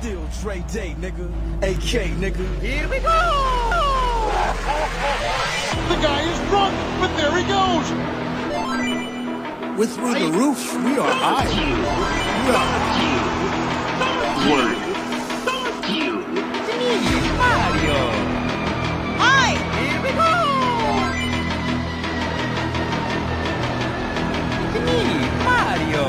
Still Dre Day, nigga. AK, nigga. Here we go! The guy is drunk, but there he goes. We're through the roof. We are high. Word. Mario. Hi, here we go. Mario.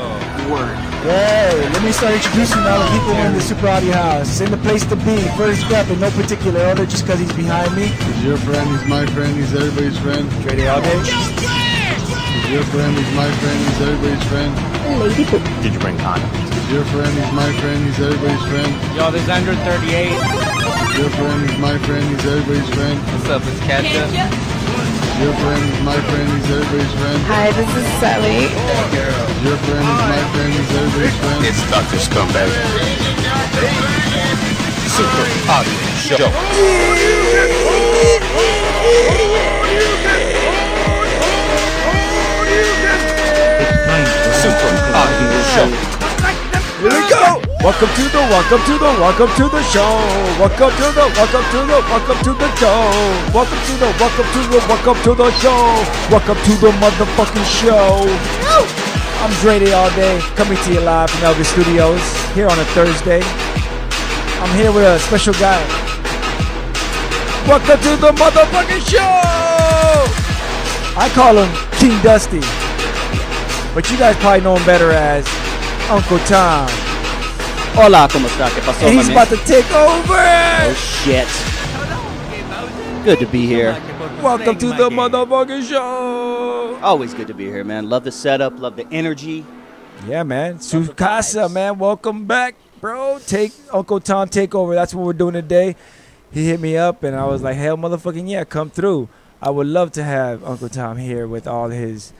Word. Hey, let me start introducing all the people in the Super Audio House. It's in the place to be. First up, in no particular order, just because he's behind me. He's your friend, he's my friend, he's everybody's friend. Dre Day all day. He's your friend, he's my friend, he's everybody's friend. Did you bring condoms? He's your friend, he's my friend, he's everybody's friend. Yo, this is Andrew 38. He's your friend, he's my friend, he's everybody's friend. What's up, it's Ketchup. He's your friend, he's my friend, he's everybody's friend. Hi, this is Sally. He's your friend, he's my friend, he's everybody's friend. It's Dr. Scumbag. Super Audio Show. Super Audio Show. Here we go. Welcome to the show. Welcome to the show. Welcome to the show. Welcome to the motherfucking show. I'm Dre Day all day, coming to you live from Elvis Studios here on a Thursday. I'm here with a special guy. Welcome to the motherfucking show. I call him King Dusty, but you guys probably know him better as Uncle Tom. Hola, ¿cómo está? ¿Qué pasó, And he's man? about to take over. Oh, shit. Good to be here. Welcome to the motherfucking show. Always good to be here, man. Love the setup, love the energy. Yeah, man. Sukasa, man. Welcome back, bro. Take Uncle Tom TakeOver. That's what we're doing today. He hit me up, and I was like, hell, motherfucking yeah, come through. I would love to have Uncle Tom here with all his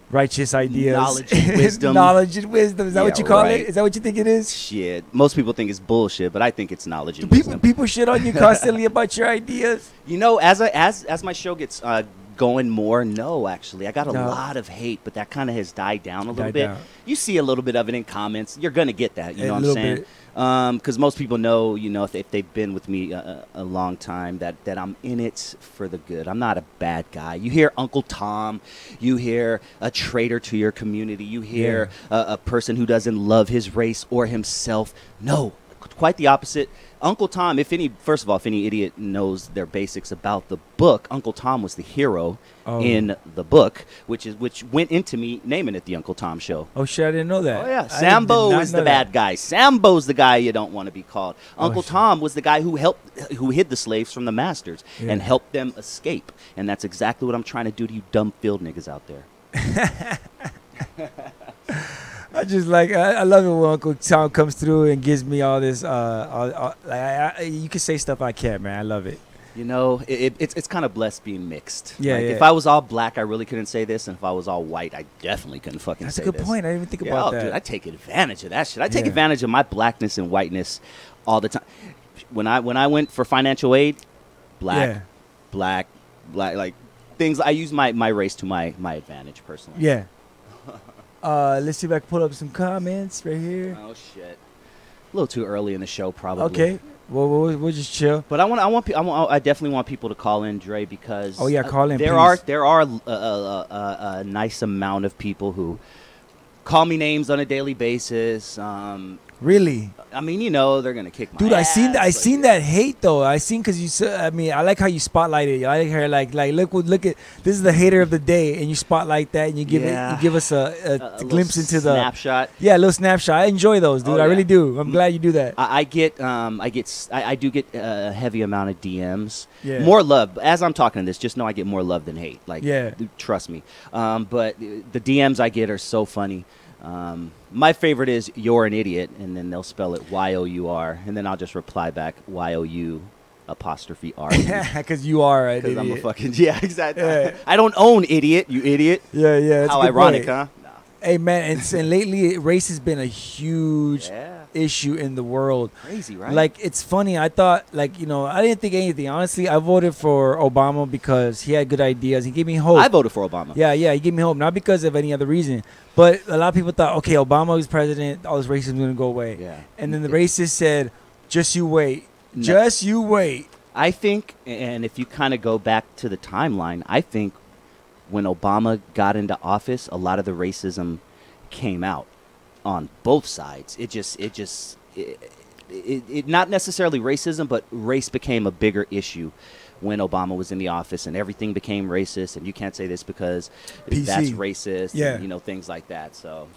righteous ideas. Knowledge and wisdom. Knowledge and wisdom. Is that what you call it? Is that what you think it is? Shit. Most people think it's bullshit, but I think it's knowledge and People, wisdom. people shit on you constantly about your ideas. You know, as my show gets going more, no, actually. I got a lot of hate, but that kind of has died down a little bit. You see a little bit of it in comments. You're going to get that, you know what I'm saying? Because most people know, you know, if they've been with me a long time, that I'm in it for the good. I'm not a bad guy. You hear Uncle Tom, you hear a traitor to your community, you hear a person who doesn't love his race or himself. No, quite the opposite. Uncle Tom, if any idiot knows their basics about the book, Uncle Tom was the hero in the book, which went into me naming it the Uncle Tom Show. Oh shit, I didn't know that. Oh yeah, Sambo is the bad guy. Sambo's the guy you don't want to be called. Uncle Tom was the guy who hid the slaves from the masters and helped them escape. And that's exactly what I'm trying to do to you dumb field niggas out there. I just like I love it when Uncle Tom comes through and gives me all this. You can say stuff I can't, man. I love it. You know, it's kind of blessed being mixed. Yeah, like, yeah. If I was all black, I really couldn't say this, and if I was all white, I definitely couldn't fucking That's say a good this. point. I didn't even think about that. Dude, I take advantage of that shit. I take advantage of my blackness and whiteness all the time. When I went for financial aid, black, like things. I use my race to my advantage personally. Yeah. Let's see if I can pull up some comments right here. Oh shit. A little too early in the show, probably. Okay. Well, we'll just chill. But I definitely want people to call in, Dre, because call in. There are a nice amount of people who call me names on a daily basis. Really? I mean, you know, they're gonna kick my Dude, ass. I seen that hate though. I seen because you said. I mean, I like how you spotlight it. I like her like look at this is the hater of the day, and you spotlight that, and you give us a glimpse into the snapshot. Yeah, a little snapshot. I enjoy those, dude. I really do. I'm glad you do that. I do get a heavy amount of DMs. Yeah. More love. As I'm talking this, just know I get more love than hate. Like, trust me. But the DMs I get are so funny. My favorite is "you're an idiot," and then they'll spell it Y-O-U-R, and then I'll just reply back Y-O-U''R. Because you are an idiot. Because I'm a fucking exactly. Yeah. I don't own idiot, you idiot. Yeah, yeah. How ironic, huh? No. Hey man, and lately race has been a huge issue in the world. Crazy, right? Like, it's funny. I thought, like, you know, I didn't think anything. Honestly, I voted for Obama because he had good ideas. He gave me hope. I voted for Obama. Yeah, he gave me hope, not because of any other reason. But a lot of people thought, okay, Obama was president, all this racism is going to go away. Yeah. And then the racists said, Just you wait. No. Just you wait. I think, and if you kind of go back to the timeline, I think when Obama got into office, a lot of the racism came out on both sides. It not necessarily racism, but race became a bigger issue when Obama was in the office, and everything became racist. And you can't say this because that's racist. Yeah. And, things like that. So.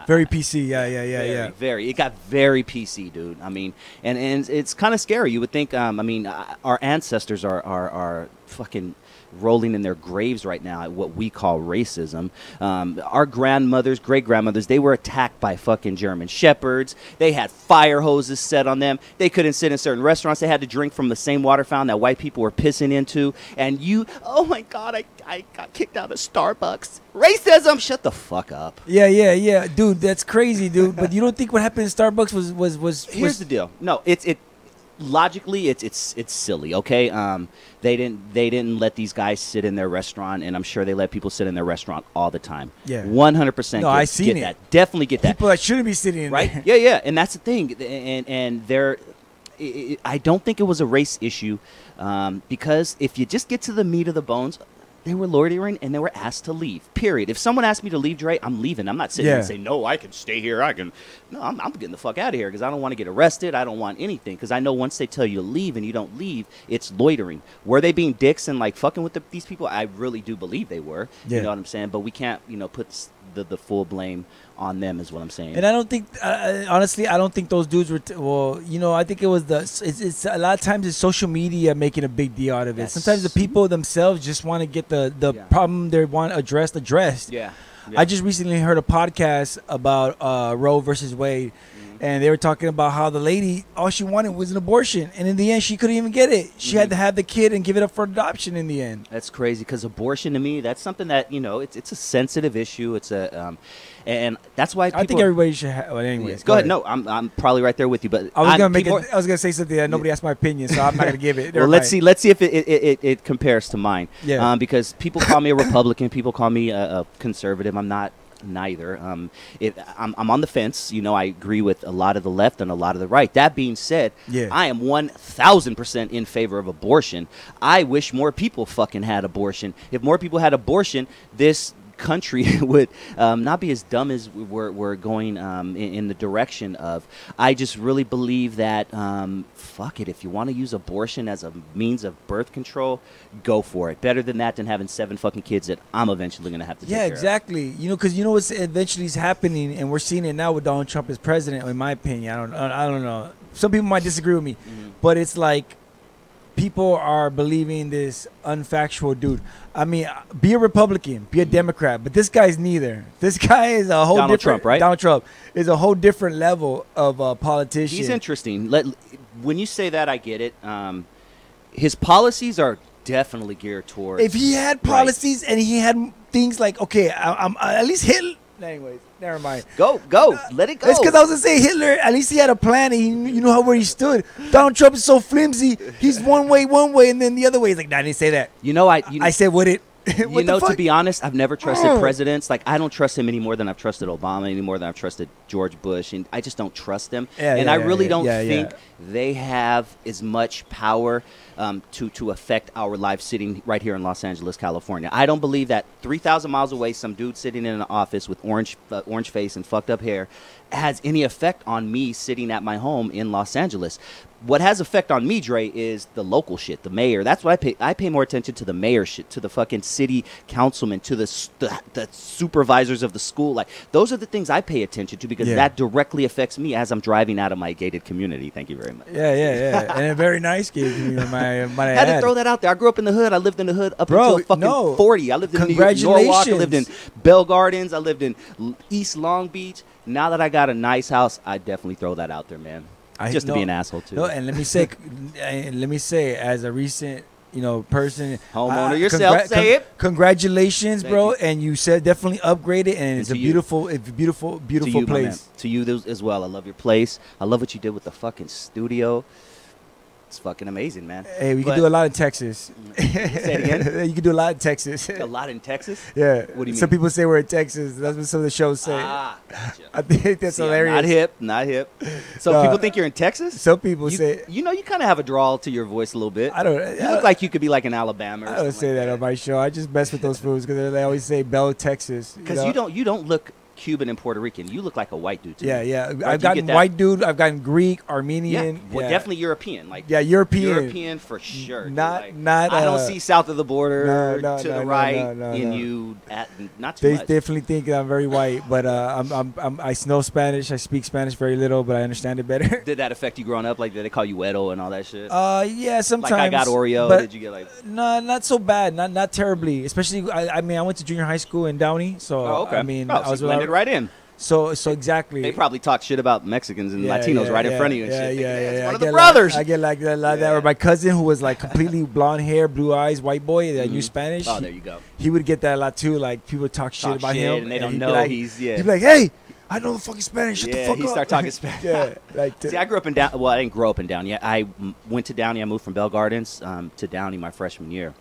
Very PC, yeah. Very. It got very PC, dude. I mean, and it's kind of scary. You would think, our ancestors are fucking rolling in their graves right now at what we call racism. Our grandmothers, great-grandmothers, they were attacked by fucking German shepherds. They had fire hoses set on them. They couldn't sit in certain restaurants. They had to drink from the same water fountain that white people were pissing into. And oh my God, I got kicked out of Starbucks. Racism! Shut the fuck up. Yeah. Dude, that's crazy, dude. But you don't think what happened in Starbucks was Here's the deal. No, logically it's silly, okay? They didn't let these guys sit in their restaurant, and I'm sure they let people sit in their restaurant all the time. Yeah. 100%. No, I seen get it. That. Definitely get that. People that shouldn't be sitting in right? there. Yeah, and that's the thing. And I don't think it was a race issue, because if you just get to the meat of the bones, they were loitering and they were asked to leave. Period. If someone asked me to leave, Dre, I'm leaving. I'm not sitting there and saying, no, I can stay here. No, I'm getting the fuck out of here because I don't want to get arrested. I don't want anything because I know once they tell you to leave and you don't leave, it's loitering. Were they being dicks and like fucking with these people? I really do believe they were. Yeah. You know what I'm saying? But we can't, put the full blame on them is what I'm saying. And I don't think, honestly, I don't think those dudes were, I think it was it's a lot of times it's social media making a big deal out of it. Sometimes the people themselves just want to get the problem they want addressed. Yeah. I just recently heard a podcast about Roe versus Wade. And they were talking about how the lady, all she wanted was an abortion. And in the end, she couldn't even get it. She had to have the kid and give it up for adoption in the end. That's crazy because abortion to me, that's something that, it's a sensitive issue. It's and that's why I think everybody should have. Well, anyways, go ahead. No, I'm probably right there with you. But I was gonna say something that nobody asked my opinion, so I'm not gonna give it. Well, let's see if it compares to mine. Yeah. Because people call me a Republican, people call me a conservative. I'm not neither. I'm on the fence. I agree with a lot of the left and a lot of the right. That being said, I am 1,000% in favor of abortion. I wish more people fucking had abortion. If more people had abortion, this country would not be as dumb as we're going in the direction of. I just really believe that fuck it, if you want to use abortion as a means of birth control, go for it. Better than that than having 7 fucking kids that I'm eventually going to have to take care exactly. Because what's eventually is happening, and we're seeing it now with Donald Trump as president, in my opinion. I don't know. Some people might disagree with me, but it's like people are believing this unfactual dude. I mean, be a Republican, be a Democrat, but this guy's neither. This guy is a whole Donald different. Trump, right? Donald Trump is a whole different level of politician. He's interesting. When you say that, I get it. His policies are definitely geared towards. If he had policies and he had things like, okay, I'm at least Hitler. Anyways, never mind. Go. Let it go. It's because I was going to say Hitler, at least he had a plan and you know where he stood. Donald Trump is so flimsy. He's one way, and then the other way. He's like, nah, I didn't say that. I said, would it? To be honest, I've never trusted presidents. Like, I don't trust him any more than I've trusted Obama, any more than I've trusted George Bush. And I just don't trust them. I really don't think they have as much power to affect our lives sitting right here in Los Angeles, California. I don't believe that 3,000 miles away, some dude sitting in an office with orange face and fucked up hair has any effect on me sitting at my home in Los Angeles. What has effect on me, Dre, is the local shit, the mayor. That's what I pay. I pay more attention to the mayor shit, to the fucking city councilman, to the supervisors of the school. Like, those are the things I pay attention to because that directly affects me as I'm driving out of my gated community. Thank you very much. Yeah. And a very nice gated community, might I had to throw that out there. I grew up in the hood. I lived in the hood up until fucking 40. I lived in Norwalk. I lived in Bell Gardens. I lived in East Long Beach. Now that I got a nice house, I definitely throw that out there, man. Just to be an asshole too. No, and let me say, as a recent, person, homeowner yourself, say it. Congratulations, bro, and you said definitely upgraded, and it's a beautiful place. To you as well. I love your place. I love what you did with the fucking studio. It's fucking amazing, man. Hey, we But- can do a lot in Texas. Say it again. You can do a lot in Texas. A lot in Texas. Yeah. What do you Some mean? people say we're in Texas. That's what some of the shows say. Ah, gotcha. I think that's See, I'm hilarious. Not hip, not hip. So No. people think you're in Texas. Some people You, say. you know, you kind of have a drawl to your voice a little bit. I don't. You look like you could be like in Alabama. Or I don't say that on my show. I just mess with those fools because they always say Bell, Texas. Because you don't look Cuban and Puerto Rican. You look like a white dude. To Yeah, me. yeah. Right? I've Do you gotten get that? white dude. I've gotten Greek, Yeah, Armenian. well, definitely European. Like Yeah, European. European for sure. dude. Not- Like, not, I don't uh, see south of the border no, to no, the no, right no, in no. you. Not too They much. definitely think I'm very white, but I know Spanish. I speak Spanish very little, but I understand it better. Did that affect you growing up? Like, did they call you Wedo and all that shit? Yeah, sometimes. Like I got Oreo. but Did you get like? No, not so bad. Not terribly. Especially, I mean, I went to junior high school in Downey, so Oh, okay. I mean, oh, I so was you blended right in. So exactly. They probably talk shit about Mexicans and Latinos right in front of you and yeah, shit. Yeah, It's yeah, one I of the get brothers. I get like that. Or my cousin who was like completely blonde hair, blue eyes, white boy that knew Spanish. Oh, there you go. He would get that a lot too. Like people talk shit about him, and they don't he'd be know like, he's He'd be like, "Hey, I know the fucking Spanish. Shut the Yeah, fuck he up." start talking Spanish. Yeah, like See, I grew up in Downey. Well, I didn't grow up in Downey. I went to Downey. I moved from Bell Gardens to Downey my freshman year,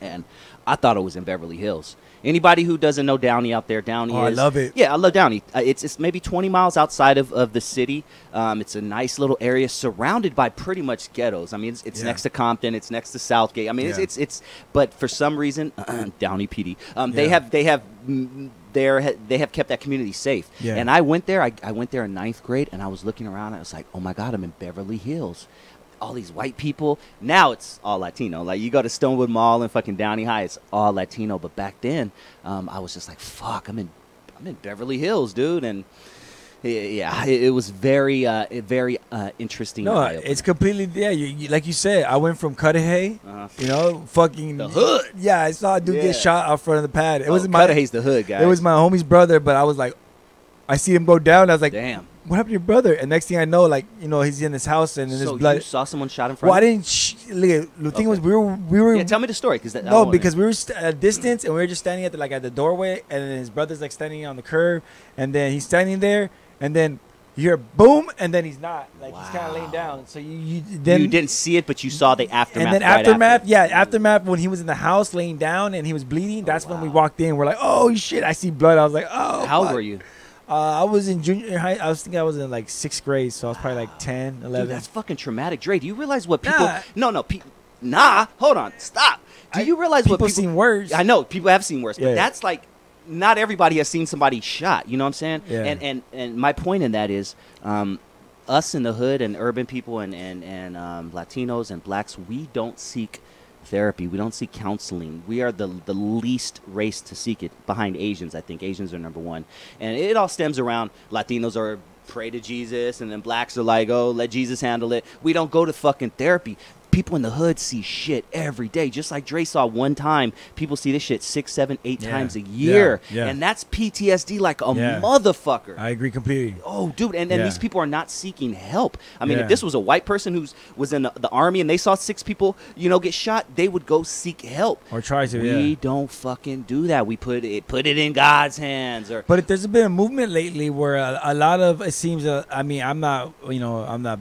and I thought it was in Beverly Hills. Anybody who doesn't know Downey out there, Downey Oh, I is. love it. Yeah, I love Downey. It's maybe 20 miles outside of the city. It's a nice little area surrounded by pretty much ghettos. I mean, it's Yeah. next to Compton. It's next to Southgate. I mean, Yeah. it's. But for some reason, Downey PD. They Yeah. they have kept that community safe. Yeah. And I went there. I went there in 9th grade, and I was looking around. And I was like, oh my God, I'm in Beverly Hills. All these white people. Now it's all Latino. Like you go to Stonewood Mall and fucking Downey High, it's all Latino. But back then, I was just like, fuck, I'm in Beverly Hills, dude. And yeah, it was very interesting. No, eye-opener. it's completely You, like you said, I went from Cudahy, fucking The hood. Yeah, I saw a dude Yeah. get shot out front of the pad. It Oh, was my Cudahy's the hood, guys. It was my homie's brother, but I was like, I see him go down. I was like, Damn. what happened to your brother? And next thing I know, like he's in his house and in his So blood. you saw someone shot in front. Well, I of you? didn't. Look, the thing Okay. was, we were. Yeah, tell me the story, because No, because we were at a distance and we were just standing at the doorway, and then his brother's like standing on the curb, and then he's standing there, and then you hear boom, and then he's not, like he's kind of laying down. So you then you didn't see it, but you saw the aftermath. and then right aftermath, after. aftermath when he was in the house laying down and he was bleeding. That's when we walked in. We're like, oh shit, I see blood. I was like, oh. How old fuck. were you? I was in junior high. I was in like 6th grade, so I was probably like 10, 11. Dude, that's fucking traumatic. Dre, do you realize what people... Nah. No, hold on, stop. Do you realize what people people... seen worse. I know, people have seen worse, but Yeah. that's like... Not everybody has seen somebody shot, you know what I'm saying? Yeah. And my point in that is, us in the hood and urban people and Latinos and blacks, we don't seek therapy. We don't seek counseling. We are the least race to seek it, behind Asians. I think Asians are number one. And it all stems around Latinos are pray to Jesus, and then blacks are like, oh, let Jesus handle it. We don't go to fucking therapy. People in the hood see shit every day. Just like Dre saw one time, people see this shit 6, 7, 8 Yeah. times a year. Yeah. And that's PTSD like a Yeah. motherfucker. I agree completely. Oh, dude, and Yeah. these people are not seeking help. I mean, Yeah. if this was a white person who was in the army and they saw 6 people, get shot, they would go seek help. Or try to, We yeah. don't fucking do that. We put it in God's hands. Or But there's been a movement lately where a lot of, it seems, I mean, I'm not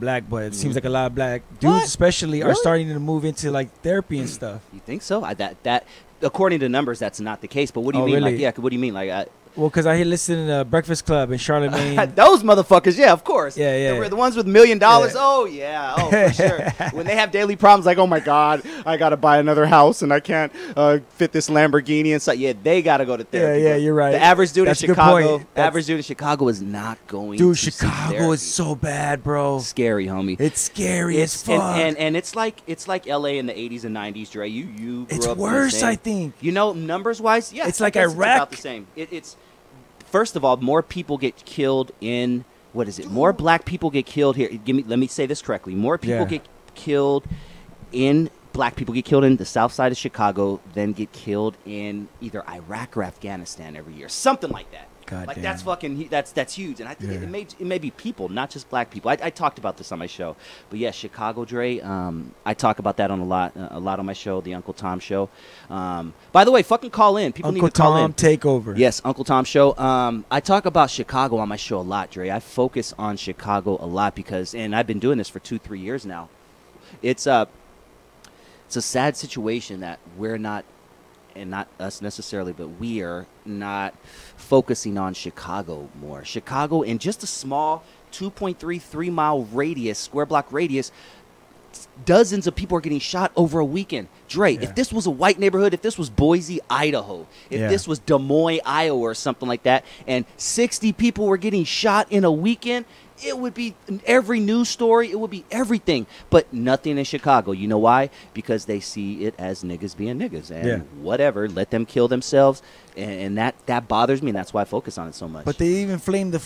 black, but it seems like a lot of black dudes What? especially are Really? starting to move into like therapy and stuff. you think so? That according to numbers, that's not the case. But what do you Oh, mean? really? Like, yeah, what do you mean? Like, Well, because I listened to Breakfast Club in Charlemagne. those motherfuckers, yeah, of course. Yeah, yeah. The ones with $1 million. Yeah. Oh, yeah. Oh, for sure. When they have daily problems, like, oh my God, I got to buy another house and I can't fit this Lamborghini inside. Yeah, they got to go to therapy. Yeah, bro. you're right. The average dude That's a in good Chicago, point. average dude in Chicago is not going. Dude, to seek Chicago therapy. is so bad, bro. scary, homie. It's scary as fuck. And it's like LA in the 80s and 90s, Dre. You grew It's up in the worse, same- I think. numbers wise, yeah. It's I like guess Iraq. It's about the same. It's first of all, more people get killed in what is it? More black people get killed here. Let me say this correctly. More people Yeah. get killed in black people get killed in the south side of Chicago than get killed in either Iraq or Afghanistan every year. Something like that. God like damn. that's fucking that's huge, and I think Yeah. it may be people, not just black people. I talked about this on my show, but yeah, Chicago, Dre. I talk about that on a lot on my show, the Uncle Tom Show. By the way, fucking call in. People Uncle need to call Tom in. Takeover. Yes, Uncle Tom Show. I talk about Chicago on my show a lot, Dre. I focus on Chicago a lot because, and I've been doing this for 2-3 years now. It's a sad situation that we're not, and not us necessarily, but we are not focusing on Chicago more. Chicago, in just a small 2.33 mile radius, square block radius, dozens of people are getting shot over a weekend. Dre, if this was a white neighborhood, if this was Boise, Idaho, if this was Des Moines, Iowa, or something like that, and 60 people were getting shot in a weekend, it would be every news story. It would be everything, but nothing in Chicago. You know why? Because they see it as niggas being niggas, and whatever, let them kill themselves, and that bothers me, and that's why I focus on it so much. But they even flame the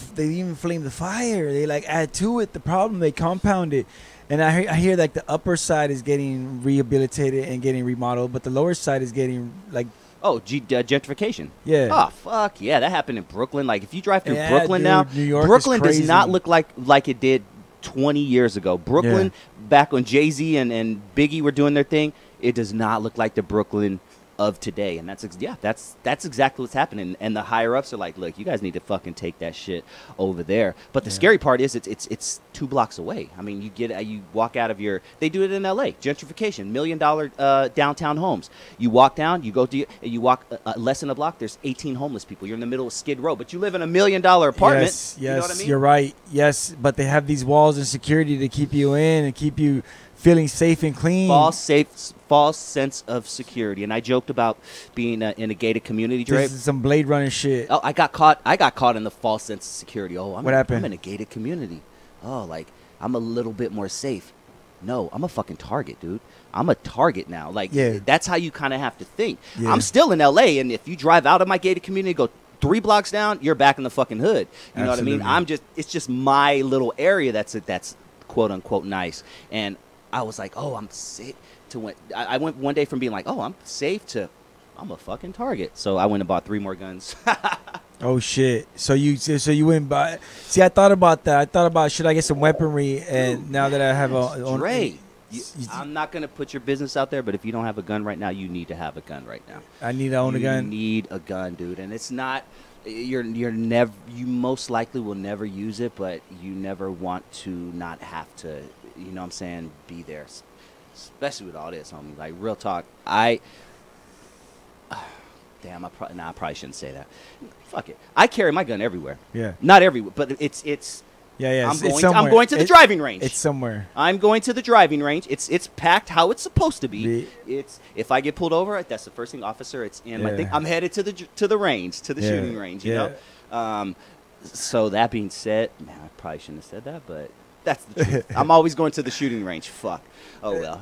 fire. They like add to it the problem. They compound it. And I hear like the upper side is getting rehabilitated and getting remodeled, but the lower side is getting like gentrification. Yeah. Oh fuck yeah, that happened in Brooklyn. Like if you drive through Brooklyn now, New York Brooklyn is crazy. does not look like it did 20 years ago. Brooklyn back when Jay-Z and Biggie were doing their thing, it does not look like the Brooklyn of today, and that's exactly what's happening. And the higher ups are like, look, you guys need to fucking take that shit over there. But the scary part is it's 2 blocks away. I mean, you walk out of they do it in LA, gentrification, $1 million downtown homes. You walk down, you walk less than a block, there's 18 homeless people. You're in the middle of Skid Row, but you live in $1 million apartment. Yes, you know what I mean? You're right. Yes, but they have these walls and security to keep you in and keep you feeling safe and clean. False sense of security. And I joked about being in a gated community, Dre. This is some Blade Runner shit. Oh, I got caught in the false sense of security. Oh, what happened? I'm in a gated community. Oh, like I'm a little bit more safe. No, I'm a fucking target, dude. I'm a target now. Like that's how you kind of have to think. Yeah. I'm still in LA, and if you drive out of my gated community, go 3 blocks down, you're back in the fucking hood. You know what I mean? It's just my little area that's quote unquote nice. And I was like, oh, I'm safe. I went one day from being like, oh, I'm safe to I'm a fucking target. So I went and bought 3 more guns. Oh shit! So you went and buy? See, I thought about that. I thought about should I get some weaponry? And now that I have Dre, I'm not gonna put your business out there, but if you don't have a gun right now, you need to have a gun right now. I need to own a gun. You need a gun, dude, and it's not. You most likely will never use it, but you never want to not have to. You know what I'm saying? Be there. Especially with all this, homie. Like, real talk. Damn, I probably shouldn't say that. Fuck it. I carry my gun everywhere. Yeah. Not everywhere, but it's. Yeah. I'm going to the driving range. It's somewhere. I'm going to the driving range. It's packed how it's supposed to be. If I get pulled over, that's the first thing, officer. It's in my thing. I'm headed to the range, to the shooting range. You know. So that being said, man, I probably shouldn't have said that, but. That's the truth. I'm always going to the shooting range. Fuck. Oh, well.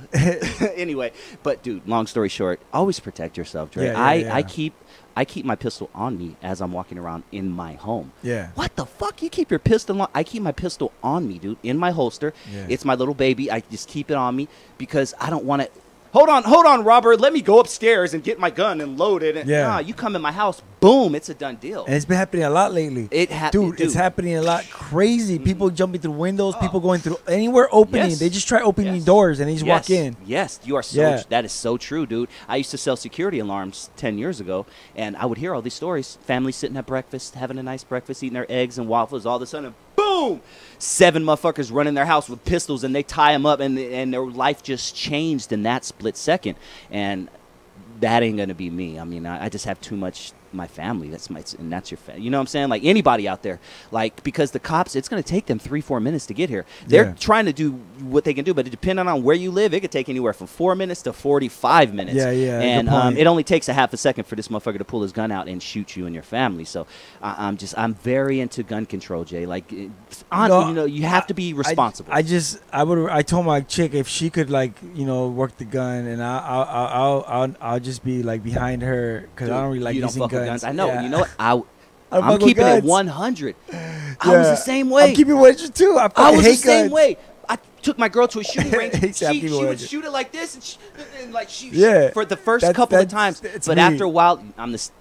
Anyway, but, dude, long story short, always protect yourself, Dre. I keep my pistol on me as I'm walking around in my home. Yeah. What the fuck? You keep your pistol on? I keep my pistol on me, dude, in my holster. Yeah. It's my little baby. I just keep it on me because I don't want to. Hold on, Robert. Let me go upstairs and get my gun and load it. And, you come in my house, boom, it's a done deal. And it's been happening a lot lately. Dude, it's happening a lot. Crazy. Mm-hmm. People jumping through windows, people going through anywhere opening. Yes. They just try opening doors and they just walk in. Yes, you are so. That is so true, dude. I used to sell security alarms 10 years ago, and I would hear all these stories. Families sitting at breakfast, having a nice breakfast, eating their eggs and waffles. All of a sudden, boom, 7 motherfuckers run in their house with pistols, and they tie them up, and their life just changed in that split second. And that ain't gonna be me. I mean, I just have too much. My family, that's your family. You know what I'm saying? Like anybody out there, like because the cops, it's going to take them 3-4 minutes to get here. They're trying to do what they can do, but depending on where you live, it could take anywhere from 4 minutes to 45 minutes. Yeah. And it only takes a half a second for this motherfucker to pull his gun out and shoot you and your family. So I'm very into gun control, Jay. Like, you have to be responsible. I told my chick if she could work the gun, and I'll just be like behind her because I don't really like using guns. I know. Yeah. You know what? I'm keeping it 100. I was the same way. I'm keeping it 100 too. I was the same way. I took my girl to a shooting range. She would shoot it like this, and for the first couple of times. But after a while,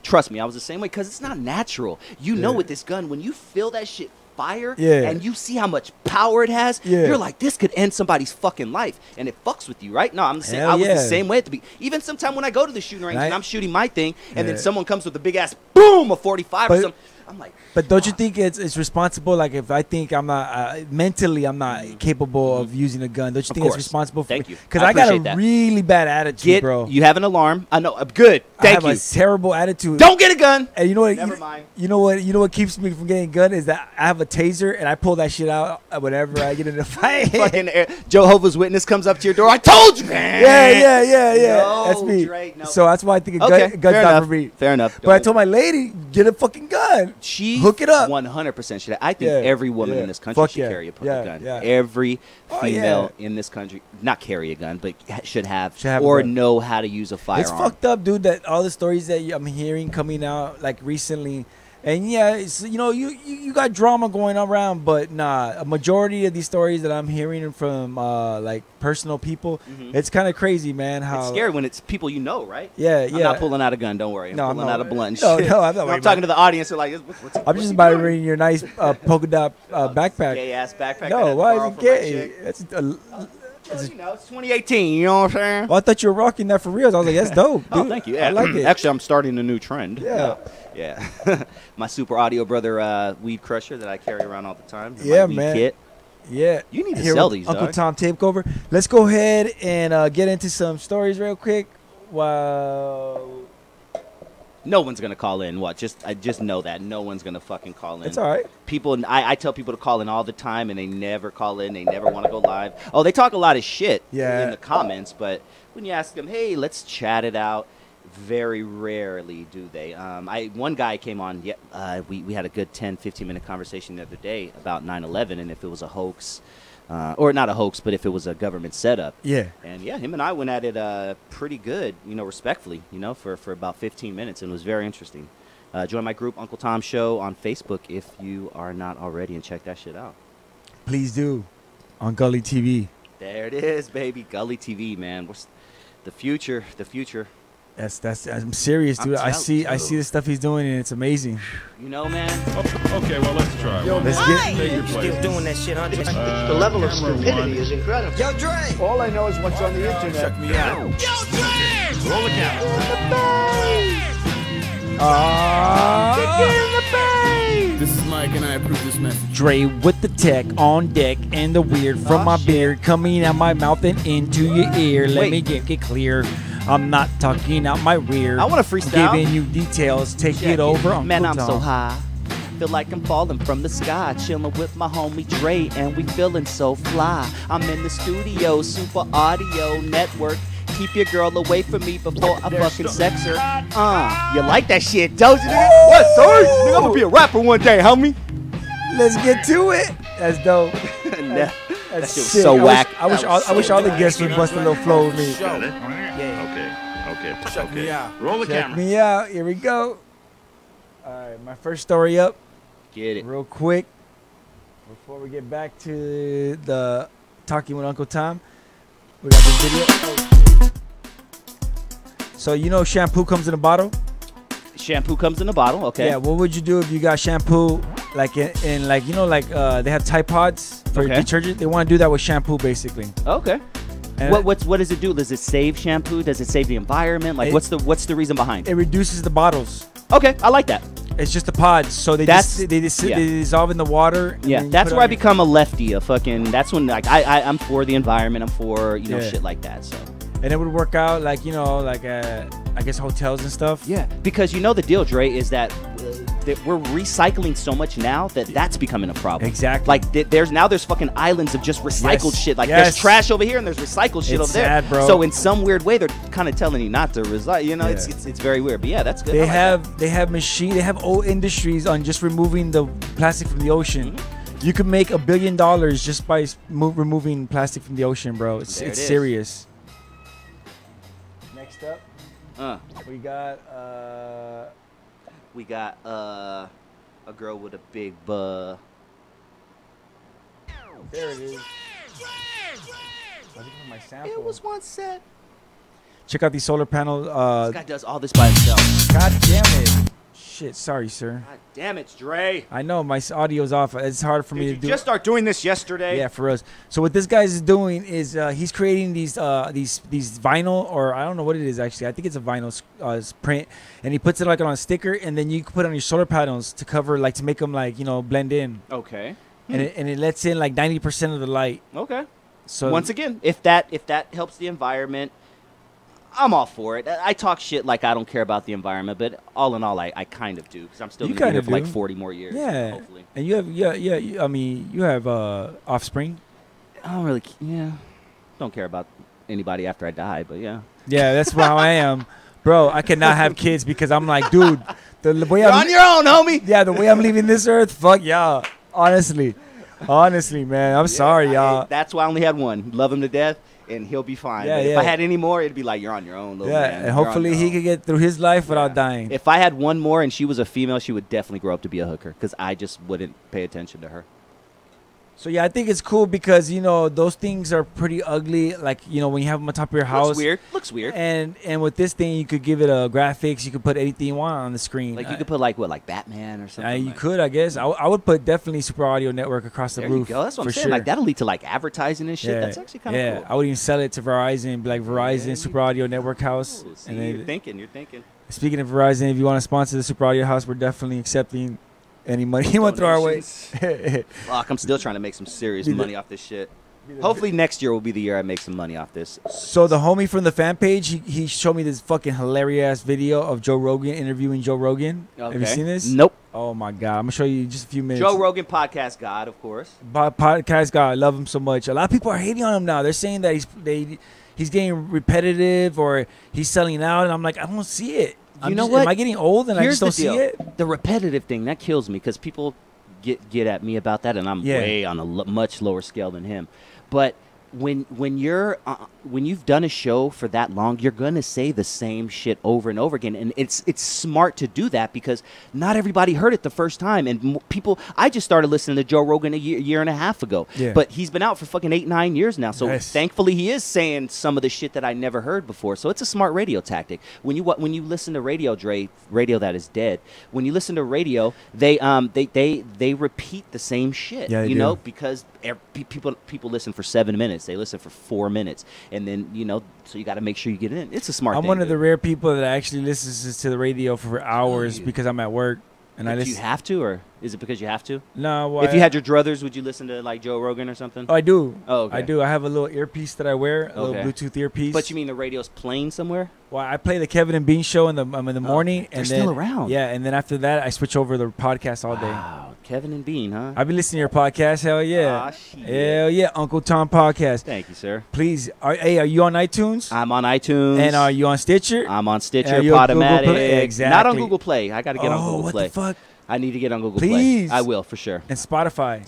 trust me, I was the same way because it's not natural. You know, with this gun, when you feel that shit fire and you see how much power it has, you're like, this could end somebody's fucking life, and it fucks with you, right? No, I'm the same. I was the same way at the beginning. Even sometime when I go to the shooting range and I'm shooting my thing, and then someone comes with a big ass boom, a 45 or something. I'm like, But don't you think it's responsible? Like if I think I'm not mentally, I'm not capable of using a gun. Don't you think it's course. responsible for Thank me? you. Because I I got a appreciate that. really bad attitude, bro. You have an alarm. I know. Good. I Thank have you. a terrible attitude. Don't get a gun. And you know what? Never mind. You know what? You know what keeps me from getting a gun is that I have a taser and I pull that shit out whenever I get in a fight. Fucking Jehovah's Witness comes up to your door. I told you, man. Yeah. No, That's me. Drake, no. So that's why I think a Okay, gun's fair not enough. for me. Fair enough. But I told my lady, get a fucking gun. She hook it up. 100% should. I think Yeah, every woman yeah. in this country Fuck should yeah, carry a yeah, gun. yeah. Every Oh, female yeah. in this country, not carry a gun, but should have a or gun. know how to use a firearm. It's fucked up, dude. That all the stories that I'm hearing coming out like recently, and yeah, it's, you know, you got drama going around, but nah, a majority of these stories that I'm hearing from like personal people, it's kind of crazy, man. How It's scary when it's people you know, right? Yeah, I'm not pulling out a gun. Don't worry. I'm pulling out a blunt. No, shit. no, I'm not. I'm talking to the audience. They're like, I'm just admiring your nice polka dot backpack. Gay ass backpack. No, why is it gay? That's you know, it's 2018. You know what I'm saying? well, I thought you were rocking that for real. I was like, that's dope, dude. Oh, thank you. I like it. Actually, I'm starting a new trend. Yeah. Yeah. My super audio brother weed crusher that I carry around all the time. Yeah, my weed man. Kit. Yeah. You need to Here sell with these, Uncle dog. Tom Takeover. Let's go ahead and get into some stories real quick. Wow. No one's gonna call in. I just know that no one's gonna fucking call in. It's all right. People, I tell people to call in all the time, and they never call in. They never want to go live. Oh, they talk a lot of shit in the comments, but when you ask them, hey, let's chat it out, very rarely do they. One guy came on. We had a good 10, 15-minute conversation the other day about 9/11 and if it was a hoax. Or not a hoax, but if it was a government setup. Yeah. And yeah, him and I went at it pretty good, respectfully, for about 15 minutes, and it was very interesting. Join my group, Uncle Tom Show, on Facebook if you are not already, and check that shit out. Please do. On Gully TV. There it is, baby. Gully TV, man. What's the future? The future. I'm serious, dude. I see the stuff he's doing, and it's amazing. You know, man. Okay, well, let's try. Yo, let's get. You still doing that shit, huh? The level of stupidity is incredible. Yo, Dre! All I know is what's on the internet. Check me out. Roll the camera. This is Mike, and I approve this message. Dre with the tech on deck and the weird from my beard coming out my mouth and into your ear. Let me get it clear. I'm not talking out my rear. I want to freestyle. Giving you details. Take it over, Uncle Man, I'm Tom. so high. Feel like I'm falling from the sky. Chilling with my homie Dre, and we feeling so fly. I'm in the studio, super audio network. Keep your girl away from me before I fucking sex her. You like that shit, don't you? What, sorry? Nigga, I'm gonna be a rapper one day, homie. Let's get to it. That's dope. That That's shit was sick. so whack. I wish all the guests would bust a little flow with me. Okay. Check me out. Roll the Check camera. me out. Here we go. All right, my first story up. Get it. Real quick, before we get back to the Talking with Uncle Tom, we got this video. Oh. So shampoo comes in a bottle? Shampoo comes in a bottle, okay. Yeah, what would you do if you got shampoo like in like they have Tide Pods for detergent? They want to do that with shampoo basically. Okay. And what does it do? Does it save shampoo? Does it save the environment? Like what's the reason behind it? It reduces the bottles. Okay, I like that. It's just the pods, so they dissolve in the water. Yeah, that's where I become a lefty. That's when like I'm for the environment. I'm for shit like that. So. And it would work out like I guess hotels and stuff. Yeah, because the deal, Dre, is that we're recycling so much now that's becoming a problem. Exactly. Like there's fucking islands of just recycled shit. Like there's trash over here and there's recycled shit over there. Sad, bro. So in some weird way, they're kind of telling you not to recycle. It's very weird. But yeah, that's good. They have old industries on just removing the plastic from the ocean. You could make $1 billion just by removing plastic from the ocean, bro. It's serious. Next up, we got a girl with a big butt. There it is. My sample. It was once said. Check out these solar panels. This guy does all this by himself. God damn it. shit. Sorry, sir. God damn it, Dre. I know my audio's off. It's hard for me to do. Just start doing this yesterday. Yeah, for us. So what this guy is doing is he's creating these vinyl, or I don't know what it is actually. I think it's a vinyl print, and he puts it like on a sticker, and then you can put it on your solar panels to cover, like to make them like blend in. Okay. And it lets in like 90% of the light. Okay. So once again, if that helps the environment, I'm all for it. I talk shit like I don't care about the environment, but all in all, I kind of do, because I'm still going to be here for like 40 more years. Yeah. Hopefully. And you have you have offspring. I don't really, don't care about anybody after I die, but yeah. Yeah, that's how I am, bro. I cannot have kids because I'm like, dude, the way You're on your own, homie. Yeah, the way I'm leaving this earth, fuck y'all. Honestly, man, I'm sorry, y'all. That's why I only had one. Love him to death, and he'll be fine. Yeah, but if I had any more, it'd be like, you're on your own, little man. And hopefully he could get through his life without dying. If I had one more and she was a female, she would definitely grow up to be a hooker, because I just wouldn't pay attention to her. So yeah, I think it's cool because those things are pretty ugly. Like when you have them on top of your house, Looks weird. And with this thing, you could give it a graphics. You could put anything you want on the screen. Like you could put like Batman or something. You could, I guess. I would put definitely Super Audio Network across the there roof. You go. That's what I'm saying. Sure. Like that'll lead to like advertising and shit. Yeah. That's actually kind of cool. I would even sell it to Verizon, and be like Verizon Super Audio Network House. Ooh, see, and then, you're thinking. Speaking of Verizon, if you want to sponsor the Super Audio House, we're definitely accepting any money you want to throw our way. Fuck, I'm still trying to make some serious money off this shit. Hopefully next year will be the year I make some money off this. So the homie from the fan page, he showed me this fucking hilarious video of Joe Rogan interviewing Joe Rogan. Okay. Have you seen this? Nope. Oh my god, I'm gonna show you in just a few minutes. Joe Rogan, podcast god, of course. Podcast guy, I love him so much. A lot of people are hating on him now. They're saying that he's getting repetitive or he's selling out, and I'm like, I don't see it. You know what? Am I getting old and I just don't see it? The repetitive thing, that kills me, because people get at me about that, and I'm way on a much lower scale than him. But when you've done a show for that long, you're gonna say the same shit over and over again, and it's smart to do that, because not everybody heard it the first time, and people. I just started listening to Joe Rogan a year and a half ago, but he's been out for fucking 8-9 years now. So thankfully, he is saying some of the shit that I never heard before. So it's a smart radio tactic. When you listen to radio, radio that is dead. When you listen to radio, they repeat the same shit. Yeah, you know, because people listen for 7 minutes. They listen for 4 minutes, and then so you got to make sure you get in. It's a smart thing. I'm one of the rare people that actually listens to the radio for hours because I'm at work. And do you have to, or is it because you have to? No. Well, if you had your druthers, would you listen to like Joe Rogan or something? Oh, I do. Oh, okay. I do. I have a little earpiece that I wear, a little Bluetooth earpiece. But you mean the radio's playing somewhere? Well, I play the Kevin and Bean show in the morning. They're and still then, around. Yeah, and then after that, I switch over the podcast all day. Wow, Kevin and Bean, huh? I've been listening to your podcast. Hell yeah. Aw, shit. Hell yeah, Uncle Tom podcast. Thank you, sir. Please, are you on iTunes? I'm on iTunes. And are you on Stitcher? I'm on Stitcher, Are you on Google Podomatic. Play? Exactly. Not on Google Play. I got to get on Google what Play. The fuck? I need to get on Google Please. Play. I will, for sure. And Spotify.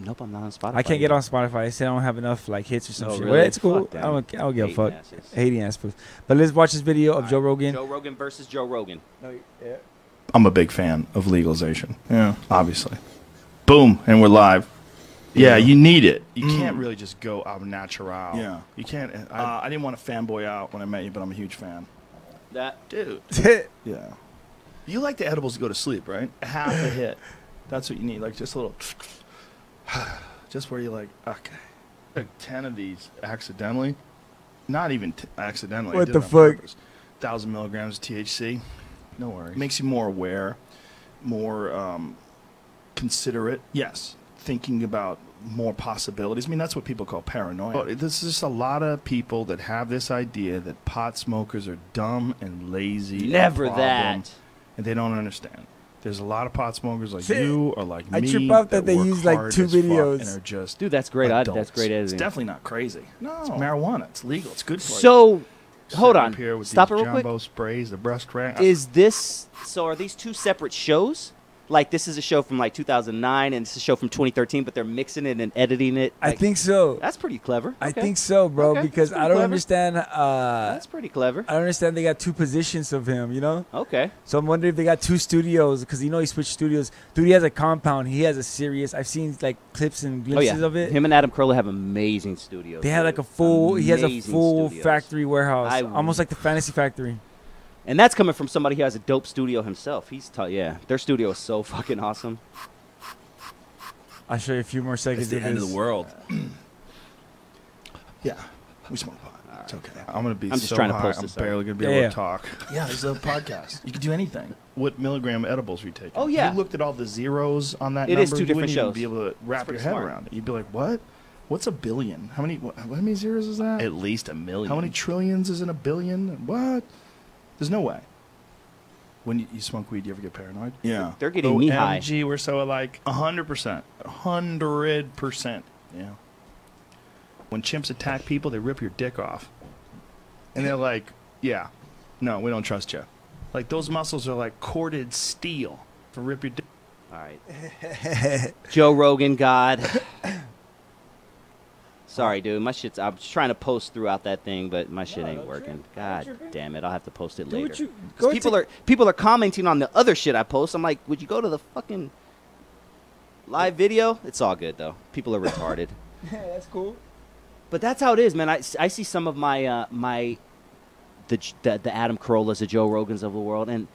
Nope, I'm not on Spotify. I can't get on Spotify. I said I don't have enough like hits or some shit. Really? Well, it's cool. Fuck them. I don't give a fuck. Asses. Hating ass fools. But let's watch this video of Joe Rogan. Joe Rogan versus Joe Rogan. Yeah. I'm a big fan of legalization. Yeah, obviously. Boom, and we're live. Yeah, you need it. You can't really just go au natural. Yeah. You can't. I didn't want to fanboy out when I met you, but I'm a huge fan. Dude. Yeah. You like the edibles to go to sleep, right? Half a hit. That's what you need. Like just a little. Just where you're like, okay. Like 10 of these accidentally. Not even accidentally. What the fuck? 1,000 milligrams of THC. No worries. Makes you more aware, more considerate. Yes. Thinking about more possibilities. I mean, that's what people call paranoia. This is just a lot of people that have this idea that pot smokers are dumb and lazy. Never and that. And they don't understand. There's a lot of pot smokers like you or like me. I trip out that they work use like hard 2 as fuck videos. and are just Dude, that's great. adults. That's great editing. It's definitely not crazy. No, it's marijuana. It's legal. It's good for you. So, hold Sitting on. up here with Stop it these real quick. jumbo sprays, the breast rack. So are these two separate shows? Like this is a show from like 2009 and it's a show from 2013, but they're mixing it and editing it. I Like, think so. that's pretty clever. I Okay. think so, bro, Okay, because that's I pretty don't clever. understand. That's pretty clever. I don't understand they got 2 positions of him, you know? Okay. So I'm wondering if they got 2 studios because he switched studios. Dude, he has a compound. He has a serious. I've seen like clips and glimpses of it. Him and Adam Carolla have amazing studios. They had dude. like a full. He has a Amazing full studios. factory warehouse, almost like the Fantasy Factory. And that's coming from somebody who has a dope studio himself. Yeah, their studio is so fucking awesome. I'll show you a few more seconds. It's the end of the world. Yeah, we smoke pot. It's okay. I'm gonna be. I'm just so trying to high, post I'm this. barely gonna be able to talk. Yeah, this is a podcast. You can do anything. What milligram edibles are you taking? Oh yeah. If you looked at all the zeros on that It number, is 2 you different wouldn't even shows. be able to wrap your pretty head smart. around it. You'd be like, what? What's a billion? How many zeros is that? At least a million. How many trillions is in a billion? What? There's no way. When you smoke weed, you ever get paranoid? Yeah. They're getting me high. OMG, we're so like 100%. 100%. Yeah. When chimps attack people, they rip your dick off. And they're like, yeah, no, we don't trust you. Like, those muscles are like corded steel for rip your dick. All right. Joe Rogan, God. Sorry, dude. My shit's. I'm just trying to post throughout that thing, but my shit ain't working. God damn it! I'll have to post it later. People are commenting on the other shit I post. I'm like, would you go to the fucking live video? It's all good though. People are retarded. Yeah, that's cool. But that's how it is, man. I see some of my the Adam Carollas, the Joe Rogans of the world, and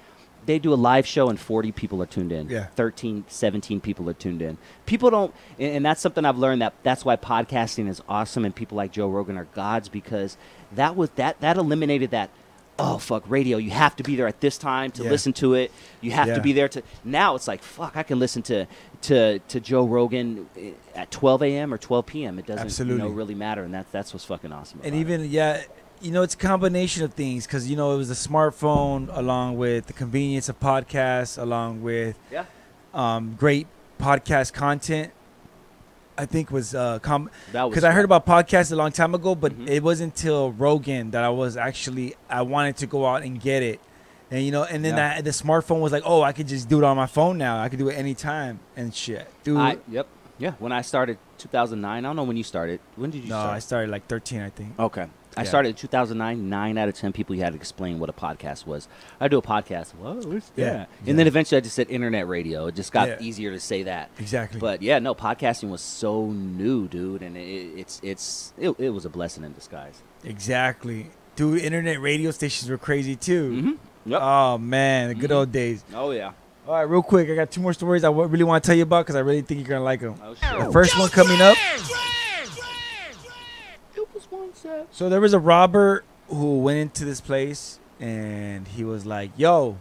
they do a live show and 40 people are tuned in. Yeah. 13, 17 people are tuned in. People don't, and that's something I've learned, that's why podcasting is awesome and people like Joe Rogan are gods, because that eliminated that, oh, fuck, radio. You have to be there at this time to listen to it. You have to be there to, now it's like, fuck, I can listen to Joe Rogan at 12 a.m. or 12 p.m. It doesn't really matter, and that's what's fucking awesome about it. It's a combination of things because, it was the smartphone along with the convenience of podcasts, along with great podcast content. I think was because I heard about podcasts a long time ago, but it wasn't until Rogan that I wanted to go out and get it. And, and then the smartphone was like, oh, I could just do it on my phone now. I could do it anytime and shit. Dude. Yeah, when I started 2009, I don't know when you started. When did you start? No, I started like 13, I think. Okay. I started in 2009. 9 out of 10 people, you had to explain what a podcast was. I do a podcast. What? What's that? And then eventually I just said internet radio. It just got easier to say that. Exactly. But yeah, no, podcasting was so new, dude, and it was a blessing in disguise. Exactly. Dude, internet radio stations were crazy too. Mm-hmm. Yep. Oh, man, the good old days. Oh, yeah. All right, real quick, I got 2 more stories I really want to tell you about because I really think you're going to like them. Oh, sure. The first one coming up. So there was a robber who went into this place and he was like, yo,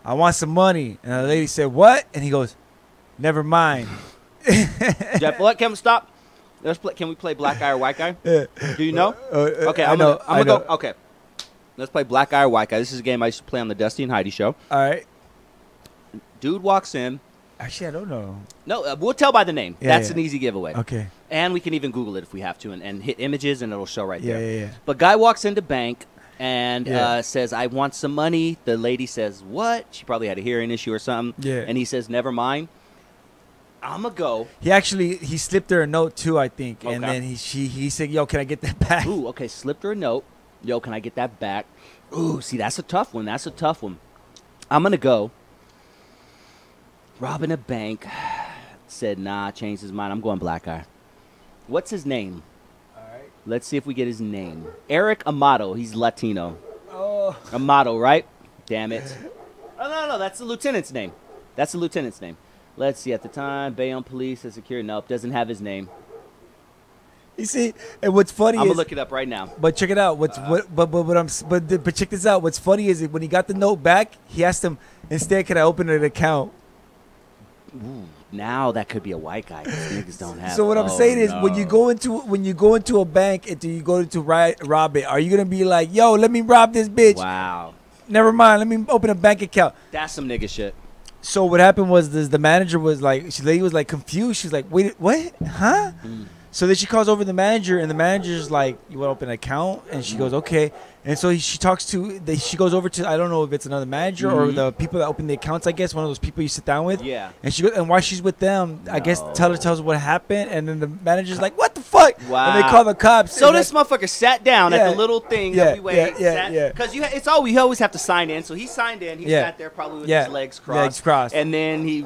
I want some money. And the lady said, what? And he goes, never mind. Jeff, what? Can we stop? Can we play black guy or white guy? Do you know? Okay, I'm gonna go. Okay, let's play black guy or white guy. This is a game I used to play on the Dusty and Heidi show. All right. Dude walks in. Actually, I don't know. No, we'll tell by the name. That's an easy giveaway. Okay. And we can even Google it if we have to and hit images and it'll show right there. Yeah. But guy walks into bank and says, I want some money. The lady says, what? She probably had a hearing issue or something. Yeah. And he says, never mind. I'm going to go. He slipped her a note too, I think. Okay. And then he said, yo, can I get that back? Ooh, okay. Slipped her a note. Yo, can I get that back? Ooh, see, that's a tough one. I'm going to go. Robbing a bank. Said, nah, changed his mind. I'm going black guy. What's his name? All right. Let's see if we get his name. Eric Amato. He's Latino. Oh. Amato, right? Damn it. Oh, no. That's the lieutenant's name. Let's see. At the time, Bayonne Police and Security. Nope, doesn't have his name. You see, and what's funny I'm gonna look it up right now. But check it out. But check this out. What's funny is when he got the note back, he asked him instead, "Can I open an account?" Ooh, now that could be a white guy. These niggas don't have. So what I'm saying is, when you go into a bank and you go to rob it, are you gonna be like, "Yo, let me rob this bitch"? Wow. Never mind. Let me open a bank account. That's some nigga shit. So what happened was the manager was like, the lady was like confused. She's like, "Wait, what? Huh?" So then she calls over the manager, and the manager's like, "You want to open an account?" And she goes, "Okay." And so she goes over to, I don't know if it's another manager or the people that open the accounts, I guess, one of those people you sit down with. Yeah. And while she's with them, I guess tells her what happened, and then the manager's like, "What the fuck?" Wow. And they call the cops. So this motherfucker sat down at the little thing that we wait. Yeah. Because we always have to sign in. So he signed in. He sat there probably with his legs crossed. And then he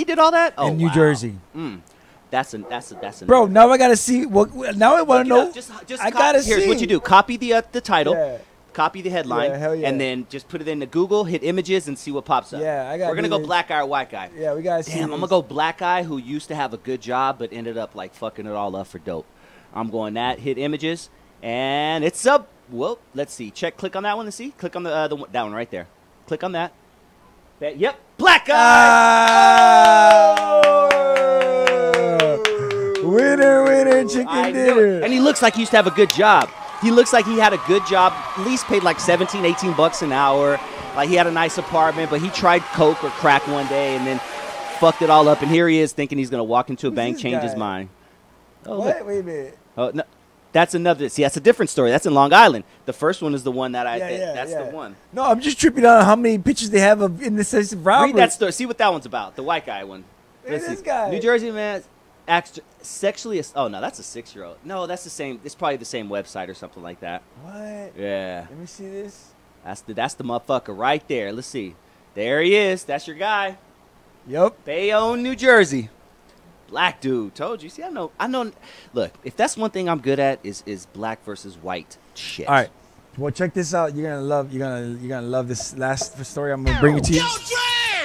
did all that? Oh, in New Jersey. That's Bro, now I gotta see. Now I want to know. Just I gotta see. Here's what you do: copy the title, copy the headline, and then just put it into Google, hit images, and see what pops up. Yeah, I got. We're gonna go black guy or white guy. Yeah, we gotta see. Damn, I'm gonna go black guy who used to have a good job but ended up like fucking it all up for dope. I'm going that. Hit images, and it's up. Well, let's see. Click on that one to see. Click on that one right there. Click on that. Yep, black guy. Winner, chicken dinner. And he looks like he used to have a good job. He looks like he had a good job, at least paid like 17, 18 bucks an hour. Like he had a nice apartment, but he tried coke or crack one day and then fucked it all up. And here he is thinking he's going to walk into a bank, change his mind. Oh, what? Wait a minute. Oh, no. That's another. See, that's a different story. That's in Long Island. The first one is the one that that's the one. No, I'm just tripping on how many pictures they have of in the sense of robbery. Read that story. See what that one's about. The white guy one. This guy. New Jersey man acts sexually. Oh no, that's a 6-year-old. No, that's the same. It's probably the same website or something like that. What? Yeah. Let me see this. That's the motherfucker right there. Let's see. There he is. That's your guy. Yep. Bayonne, New Jersey. Black dude. Told you. See, I know. Look, if that's one thing I'm good at is black versus white shit. All right. Well, check this out. You're gonna love this last story. I'm gonna bring it to you.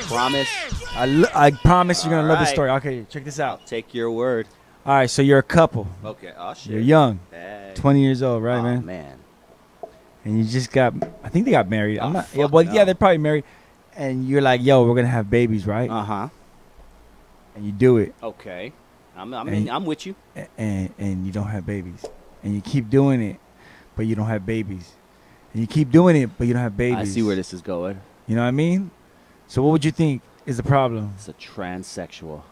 Promise. I promise you're gonna love this story. Okay, check this out. I'll take your word. All right. So you're a couple. Okay. Oh shit. You're young. Hey. 20 years old, right, Oh, man? And you just got. I think they got married. I'm not. Yeah. fuck Well, no. yeah, they're probably married. And you're like, yo, we're gonna have babies, right? Uh-huh. And you do it. Okay. I'm with you. And you don't have babies. And you keep doing it, but you don't have babies. And you keep doing it, but you don't have babies. I see where this is going. You know what I mean? So what would you think is the problem? It's a transsexual.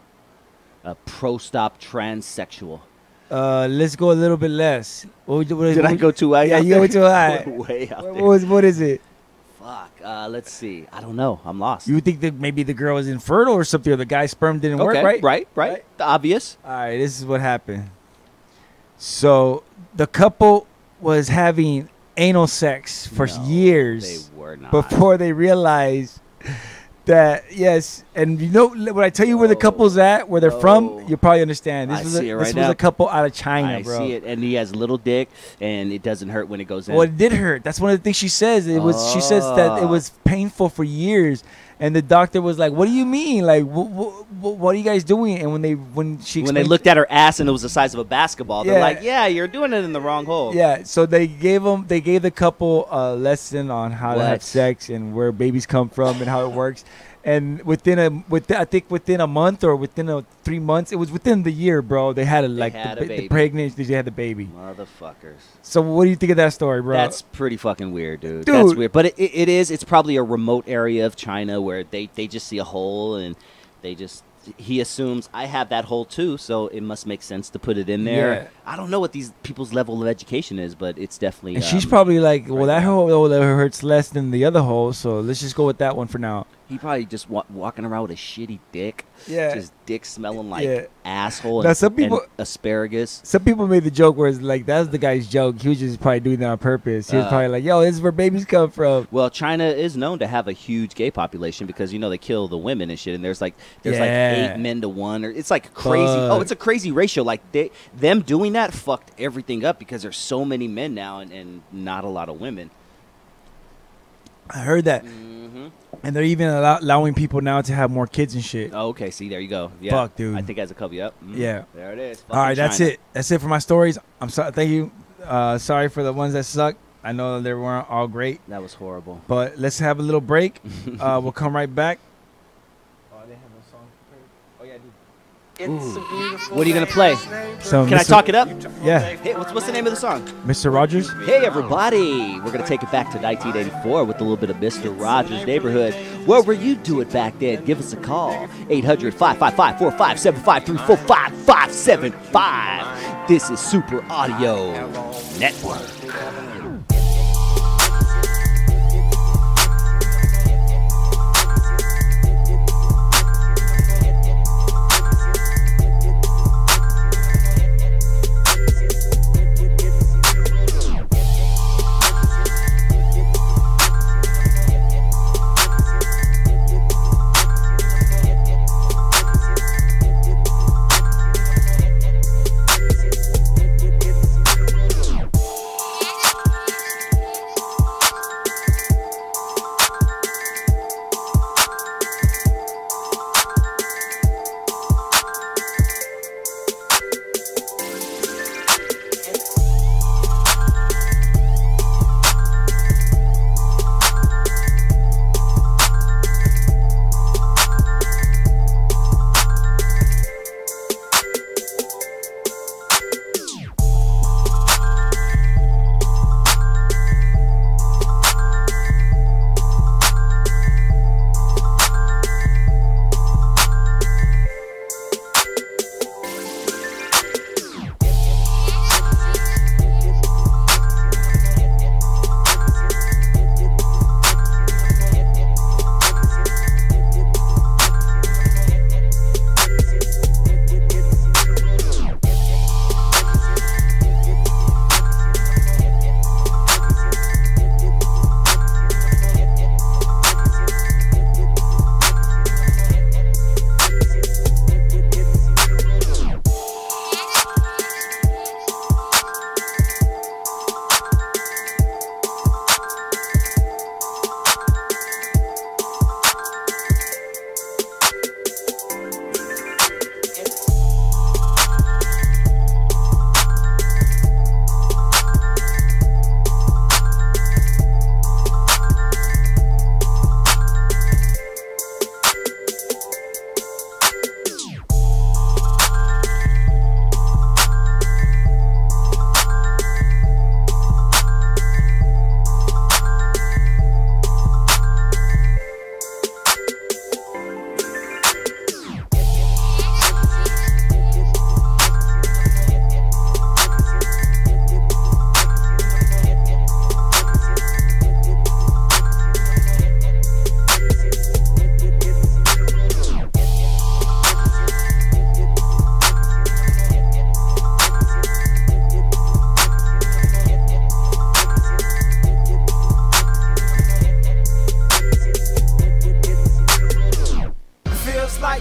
A pro-stop transsexual. Let's go a little bit less. Did I go too high? Yeah, you go too high. Way out there. What is it? Fuck. Let's see. I don't know. I'm lost. You would think that maybe the girl was infertile or something, or the guy's sperm didn't work, right? Right. The obvious. All right, this is what happened. So the couple was having anal sex for years they were not. before they realized that, yes. And you know, when I tell you where the couple's at, where they're from, you'll probably understand. This was a couple out of China, bro. I see it. And he has a little dick, and it doesn't hurt when it goes in. Well, it did hurt. That's one of the things she says. It was. She says that it was painful for years, and the doctor was like, "What do you mean? Like, what are you guys doing?" And when they looked at her ass and it was the size of a basketball, they're like, "Yeah, you're doing it in the wrong hole." Yeah. So they gave the couple a lesson on how to have sex and where babies come from and how it works. And within a month or within 3 months, it was within the year, bro. They had the pregnancy. They had the baby. Motherfuckers. So what do you think of that story, bro? That's pretty fucking weird, dude. That's weird. But it is. It's probably a remote area of China where they just see a hole and he assumes I have that hole too, so it must make sense to put it in there. Yeah. I don't know what these people's level of education is, but it's definitely. And she's probably like, well, that hole hurts less than the other hole, so let's just go with that one for now. He probably just walking around with a shitty dick. Yeah. Just dick smelling like asshole now, and asparagus. Some people made the joke where it's like, that's the guy's joke. He was just probably doing that on purpose. He was probably like, yo, this is where babies come from. Well, China is known to have a huge gay population because, they kill the women and shit. And there's like 8 men to 1. Or it's like crazy. Oh, it's a crazy ratio. Like them doing that fucked everything up because there's so many men now and not a lot of women. I heard that. Mm-hmm. And they're even allowing people now to have more kids and shit. Oh, okay, see, there you go. Yeah. Fuck, dude. I think it has a couple. Yep. Yeah. There it is. All right, that's it. That's it for my stories. I'm sorry. Thank you. Sorry for the ones that suck. I know they weren't all great. That was horrible. But let's have a little break. We'll come right back. What are you going to play? So Can I talk it up? Yeah. Hey, what's the name of the song? Mr. Rogers? Hey, everybody. We're going to take it back to 1984 with a little bit of Mr. Rogers' Neighborhood. What were you doing back then? Give us a call. 800-555-4575-575. This is Super Audio Network.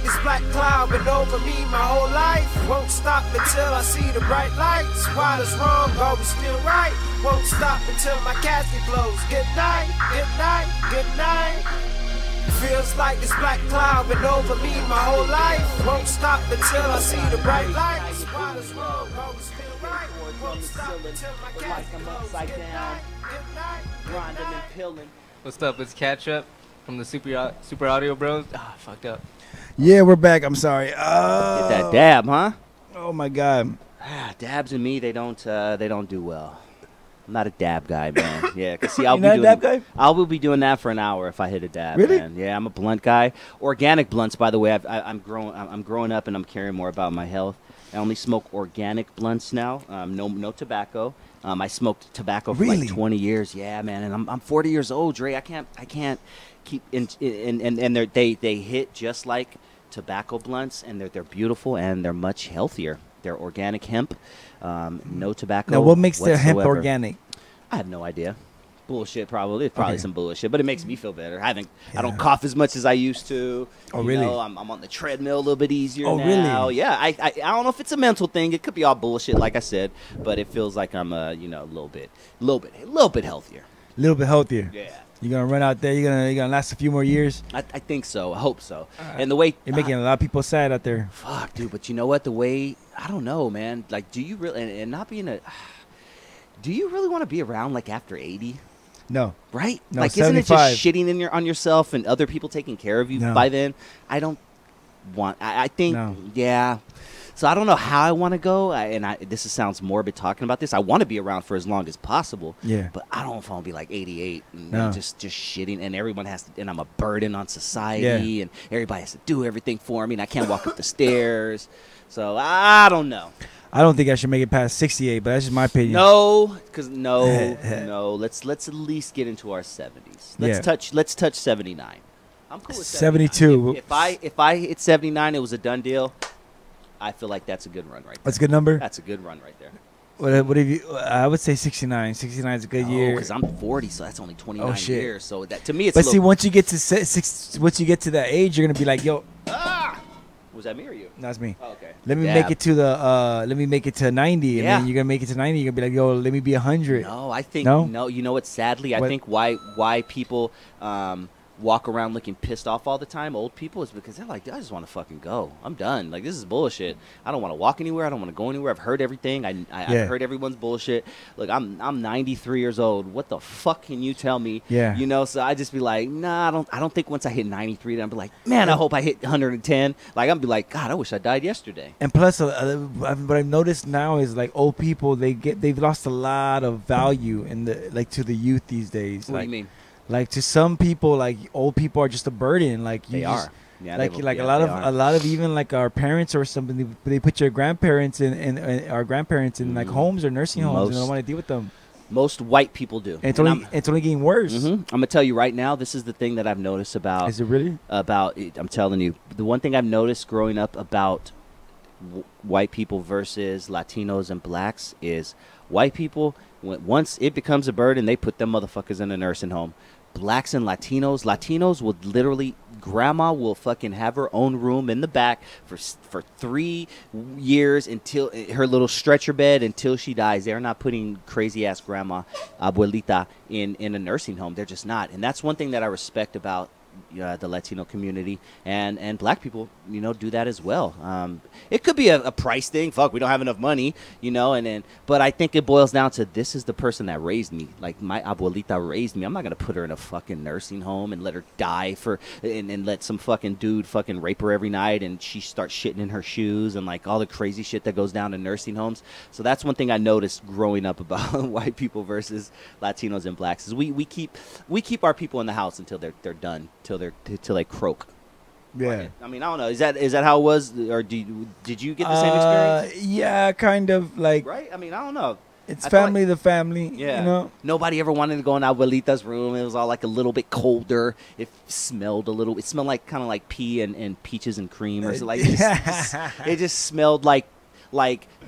this black cloud been over me my whole life. Won't stop until I see the bright lights. While it's wrong, always still right. Won't stop until my casket blows. Good night, good night, good night. Feels like this black cloud been over me my whole life. Won't stop until I see the bright lights. While it's wrong, always still right. Won't stop until my casket blows. Good night, good night, grinding and pilling. What's up? It's Catch Up from the Super Audio Bros. Ah, fucked up. Yeah, we're back. I'm sorry. Get that dab, huh? Oh my God. Dabs and me, they don't do well. I'm not a dab guy, man. Yeah, cause see, You're not a dab guy? I will be doing that for an hour if I hit a dab. Really? Man. Yeah, I'm a blunt guy. Organic blunts, by the way. I'm growing up and I'm caring more about my health. I only smoke organic blunts now. No tobacco. I smoked tobacco for like 20 years. Yeah, man, and I'm 40 years old, Dre. I can't keep and they hit just like tobacco blunts, and they're beautiful and they're much healthier. They're organic hemp, no tobacco. Now, what makes the hemp whatsoever. organic? I have no idea. Bullshit, probably. It's probably some bullshit, but it makes me feel better. I don't cough as much as I used to. Oh, you really? know, I'm on the treadmill a little bit easier Oh, now. really? Yeah, I don't know if it's a mental thing. It could be all bullshit, like I said, but it feels like I'm a little bit healthier. A little bit healthier. Yeah. You're gonna run out there. You're gonna last a few more years. I think so. I hope so. And the way You're making a lot of people sad out there. fuck, dude. But you know what? The way I don't know, man. Like, do you really and not being a do you really want to be around like after 80? No. Right? No, like, 75. isn't it just shitting on yourself and other people taking care of you by then? I don't want. I think yeah. So I don't know how I want to go. This sounds morbid talking about this. I want to be around for as long as possible. Yeah. But I don't know if I want to be like 88 and No. just shitting, and everyone has to, and I'm a burden on society, and everybody has to do everything for me, and I can't walk up the stairs. So I don't know. I don't think I should make it past 68, but that's just my opinion. No, because no. Let's at least get into our 70s. Let's touch 79. I'm cool with 72. If I hit 79, it was a done deal. I feel like that's a good run right there. That's a good number? That's a good run right there. What have you? I would say 69. 69 is a good year. Because I'm 40, so that's only 29 shit. years. So that to me, it's. But see, once you get to that age, you're gonna be like, yo. Was that me or you? That's me. Oh, okay. Let me make it to let me make it to 90, and then you're gonna make it to 90. You're gonna be like, yo, let me be 100. No, I think no. You know what? Sadly, I think why people walk around looking pissed off all the time, old people, is because they're like, I just want to fucking go. I'm done. Like, this is bullshit. I don't want to walk anywhere. I don't want to go anywhere. I've heard everything. I've heard everyone's bullshit. Look, I'm 93 years old. What the fuck can you tell me? Yeah. You know, so I just be like, nah, I don't think once I hit 93, then I'll be like, man, I hope I hit 110. Like, I'll be like, God, I wish I died yesterday. And plus, what I've noticed now is like old people, they've lost a lot of value to the youth these days. What do you mean? Like, to some people, like, old people are just a burden. Like, they are. Yeah, like a lot of even like our parents or something, they put your grandparents in our grandparents in like homes or nursing homes, and they don't want to deal with them. Most white people do. And it's only getting worse. I'm gonna tell you right now, this is the thing that I've noticed about. Is it really? I'm telling you, the one thing I've noticed growing up about white people versus Latinos and blacks is white people, once it becomes a burden, they put them motherfuckers in a nursing home. Blacks and Latinos would literally, grandma will fucking have her own room in the back for 3 years until her little stretcher bed until she dies. They're not putting crazy ass grandma, abuelita, in a nursing home. They're just not. And that's one thing that I respect about the Latino community, and black people, do that as well. It could be a price thing. Fuck, we don't have enough money, but I think it boils down to, this is the person that raised me. Like, my abuelita raised me. I'm not gonna put her in a fucking nursing home and let her die and let some fucking dude fucking rape her every night and she starts shitting in her shoes and like all the crazy shit that goes down in nursing homes. So that's one thing I noticed growing up about white people versus Latinos and blacks, is we keep our people in the house until they're done. Till they croak. Yeah. Right? I mean, I don't know. Is that how it was, or did you get the same experience? Yeah, kind of like. Right. I mean, I don't know. It's family to family. Yeah. Nobody ever wanted to go in abuelita's room. It was all like a little bit colder. It smelled a little. It smelled like kind of like pee and peaches and cream, or like it just smelled like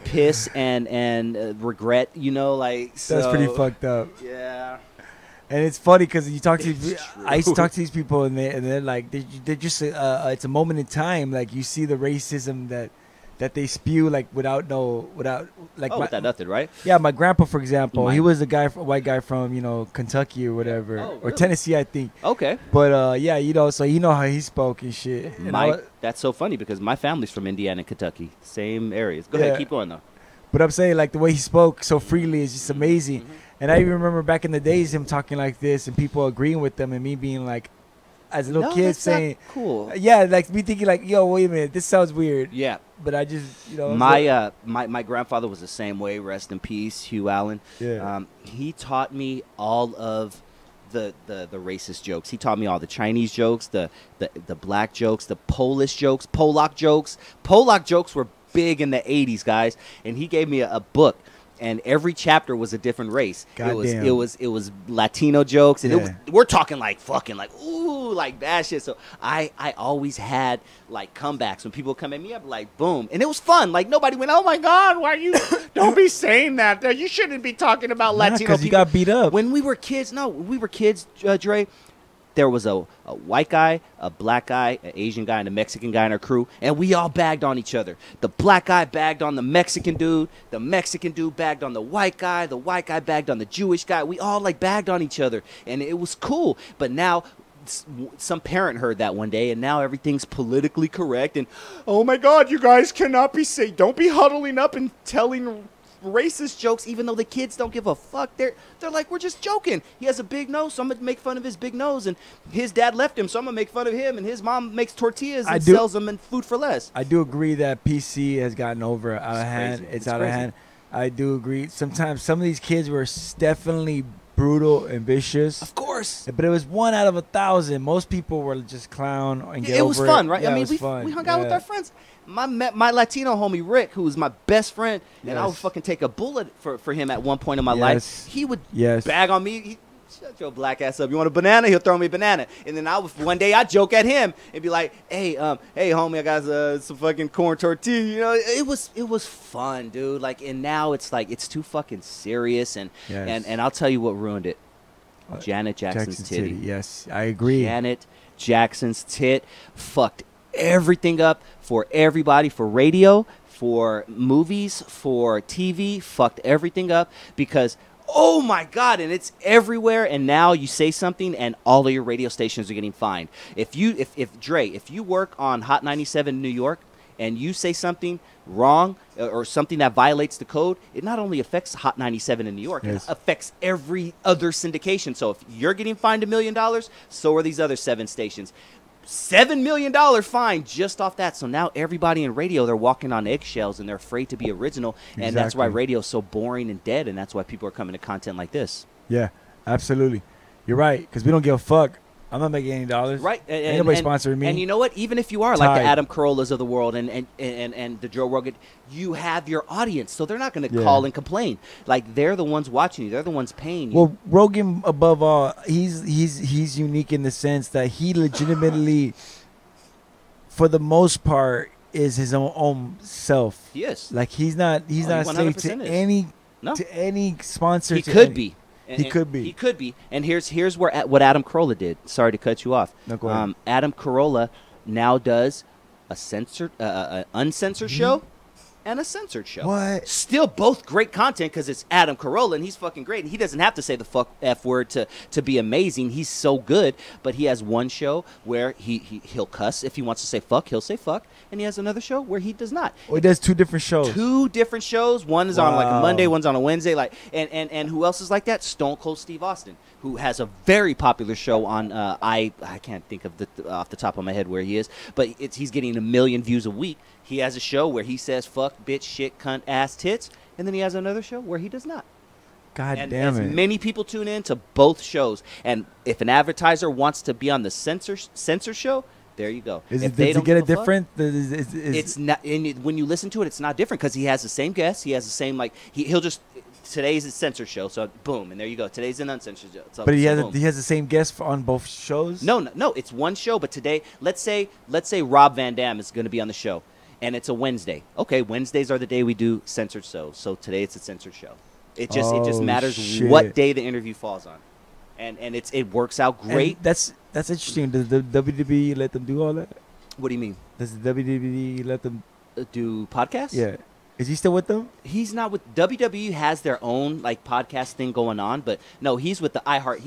piss and regret. So, that's pretty fucked up. Yeah. And it's funny because you talk to I used to talk to these people and they're like they're just it's a moment in time. Like you see the racism that they spew like without like without nothing, right? Yeah, my grandpa, for example, he was a white guy from Kentucky or whatever, or Tennessee, I think. Okay. But yeah, so how he spoke and shit. And that's so funny because my family's from Indiana and Kentucky, same areas. Go ahead, keep going though. But I'm saying like the way he spoke so freely is just amazing. And I even remember back in the days him talking like this and people agreeing with them and me being like, as a little kid saying, cool. Yeah, like me thinking like, yo, wait a minute, this sounds weird. Yeah. But I just, my grandfather was the same way. Rest in peace, Hugh Allen. Yeah. He taught me all of the racist jokes. He taught me all the Chinese jokes, the black jokes, the Polish jokes, Polak jokes. Polak jokes were big in the 80s, guys. And he gave me a book. And every chapter was a different race. Goddamn. It was Latino jokes, and we're talking like fucking like ooh like bad shit. So I always had like comebacks when people come at me up like boom, and it was fun. Like nobody went, oh my god, why you don't be saying that? You shouldn't be talking about Latino people. Because you got beat up when we were kids. No, when we were kids, Dre. There was a white guy, a black guy, an Asian guy, and a Mexican guy in our crew, and we all bagged on each other. The black guy bagged on the Mexican dude bagged on the white guy bagged on the Jewish guy. We all like bagged on each other, and it was cool. But now some parent heard that one day, and now everything's politically correct, and oh my God, you guys cannot be don't be huddling up and telling racist jokes, even though the kids don't give a fuck. They're like, we're just joking. He has a big nose, so I'm gonna make fun of his big nose, and his dad left him, so I'm gonna make fun of him, and his mom makes tortillas and sells them in food for less. I do agree that PC has gotten out of hand. It's out of hand. I do agree. Sometimes some of these kids were definitely brutal and vicious. Of course. But it was 1 out of 1,000. Most people were just clown and get over it. It was fun, right? Yeah, I mean, we hung out with our friends. My Latino homie Rick, who was my best friend, and I would fucking take a bullet for him at one point in my life. He would bag on me. Shut your black ass up. You want a banana? He'll throw me a banana. And then one day I'd joke at him and be like, hey homie, I got some fucking corn tortilla. It was fun, dude. Like, and now it's like it's too fucking serious, and I'll tell you what ruined it. Janet Jackson's titty. Yes, I agree. Janet Jackson's tit fucked everything up for everybody, for radio, for movies, for TV, fucked everything up because, oh my God, and it's everywhere, and now you say something and all of your radio stations are getting fined. If you work on Hot 97 in New York and you say something wrong or something that violates the code, it not only affects Hot 97 in New York, it affects every other syndication. So if you're getting fined $1 million, so are these other 7 stations. $7 million fine just off that. So now everybody in radio, they're walking on eggshells and they're afraid to be original. And that's why radio is so boring and dead. And that's why people are coming to content like this. Yeah, absolutely. You're right. Because we don't give a fuck. I'm not making any dollars. Right. Ain't nobody sponsoring me. And you know what? Even if you are like the Adam Carollas of the world and the Joe Rogan, you have your audience. So they're not going to call and complain. Like, they're the ones watching you. They're the ones paying you. Well, Rogan, above all, he's unique in the sense that he legitimately, for the most part, is his own self. He is. Like, he's not slave to any sponsor. He could be. He could be. He could be. And here's what Adam Carolla did. Sorry to cut you off. No, go ahead. Adam Carolla now does a uncensored show and a censored show. What? Still both great content because it's Adam Carolla and he's fucking great. And he doesn't have to say the F word to be amazing. He's so good. But he has one show where he'll cuss. If he wants to say fuck, he'll say fuck. And he has another show where he does not. Well, he does 2 different shows. 2 different shows. One is on like a Monday, one's on a Wednesday. Like, and who else is like that? Stone Cold Steve Austin, who has a very popular show on I can't think of off the top of my head where he is, but he's getting 1 million views a week. He has a show where he says fuck, bitch, shit, cunt, ass, tits, and then he has another show where he does not. God and damn it. Many people tune in to both shows, and if an advertiser wants to be on the censor show, there you go. Does it get a different? It's not. When you listen to it, it's not different because he has the same guests. He has the same he'll just. Today's a censored show, so boom, and there you go. Today's an uncensored show. So, but he has the same guest on both shows. No, it's one show. But today, let's say Rob Van Dam is going to be on the show, and it's a Wednesday. Okay, Wednesdays are the day we do censored shows. So today it's a censored show. It just matters what day the interview falls on. and it works out great. And that's interesting. Does the WWE let them do all that? What do you mean? Does the WWE let them do podcasts? Yeah. Is he still with them? He's not with WWE. Has their own like podcast thing going on, but no, he's with the iHeart.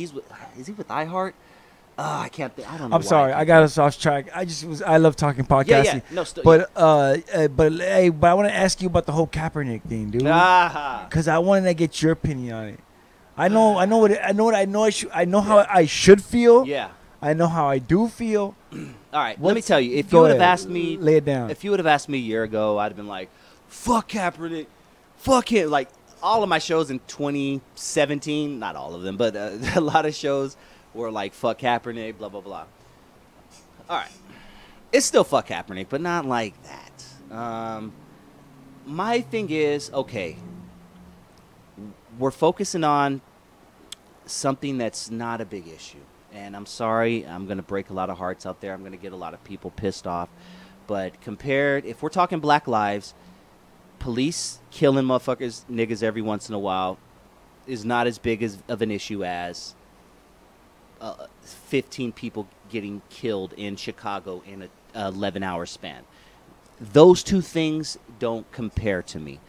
Is he with iHeart? I can't think. I don't know. I'm sorry. I got us off track. I love talking podcasting. Yeah. No, but I want to ask you about the whole Kaepernick thing, dude. Because I wanted to get your opinion on it. I know how I should feel. Yeah. I know how I do feel. All right. Let me tell you. If you would have asked me, lay it down. If you would have asked me a year ago, I'd have been like, "Fuck Kaepernick, fuck him." Like all of my shows in 2017, not all of them, but a lot of shows were like, "Fuck Kaepernick," blah blah blah. All right. It's still fuck Kaepernick, but not like that. My thing is, okay, we're focusing on something that's not a big issue. And I'm sorry, I'm going to break a lot of hearts out there. I'm going to get a lot of people pissed off. But if we're talking black lives, police killing motherfuckers, niggas every once in a while is not as big of an issue as 15 people getting killed in Chicago in an 11-hour span. Those two things don't compare to me.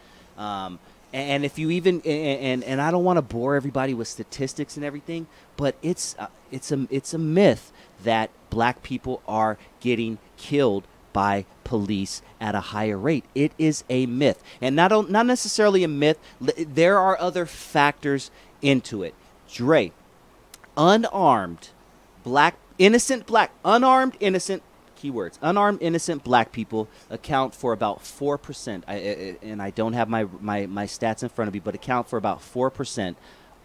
And if you even and I don't want to bore everybody with statistics and everything, but it's a myth that black people are getting killed by police at a higher rate. It is a myth, and not necessarily a myth. There are other factors into it. Dre, unarmed innocent black people account for about 4%, and I don't have my stats in front of me, but account for about 4%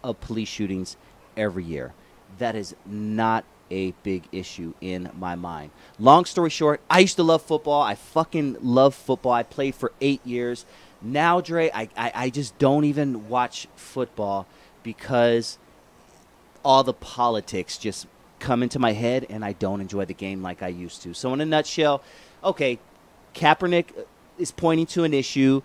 of police shootings every year. That is not a big issue in my mind. Long story short, I used to love football. I fucking love football. I played for 8 years. Now, Dre, I just don't even watch football because all the politics just come into my head, and I don't enjoy the game like I used to. So in a nutshell, okay, Kaepernick is pointing to an issue.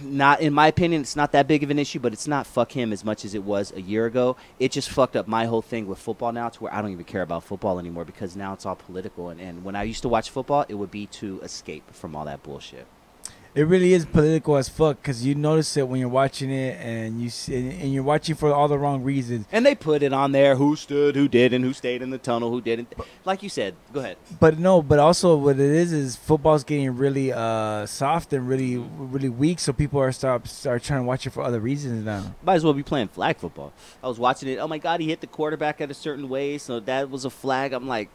Not, in my opinion, it's not that big of an issue, but it's not fuck him as much as it was a year ago. It just fucked up my whole thing with football now to where I don't even care about football anymore because now it's all political. And when I used to watch football, it would be to escape from all that bullshit. It really is political as fuck because you notice it when you're watching it, and you're watching for all the wrong reasons. And they put it on there: who stood, who didn't, who stayed in the tunnel, who didn't. Like you said, go ahead. But also what it is football's getting really soft and really weak, so people are start trying to watch it for other reasons now. Might as well be playing flag football. I was watching it. Oh my God, he hit the quarterback at a certain way, so that was a flag. I'm like,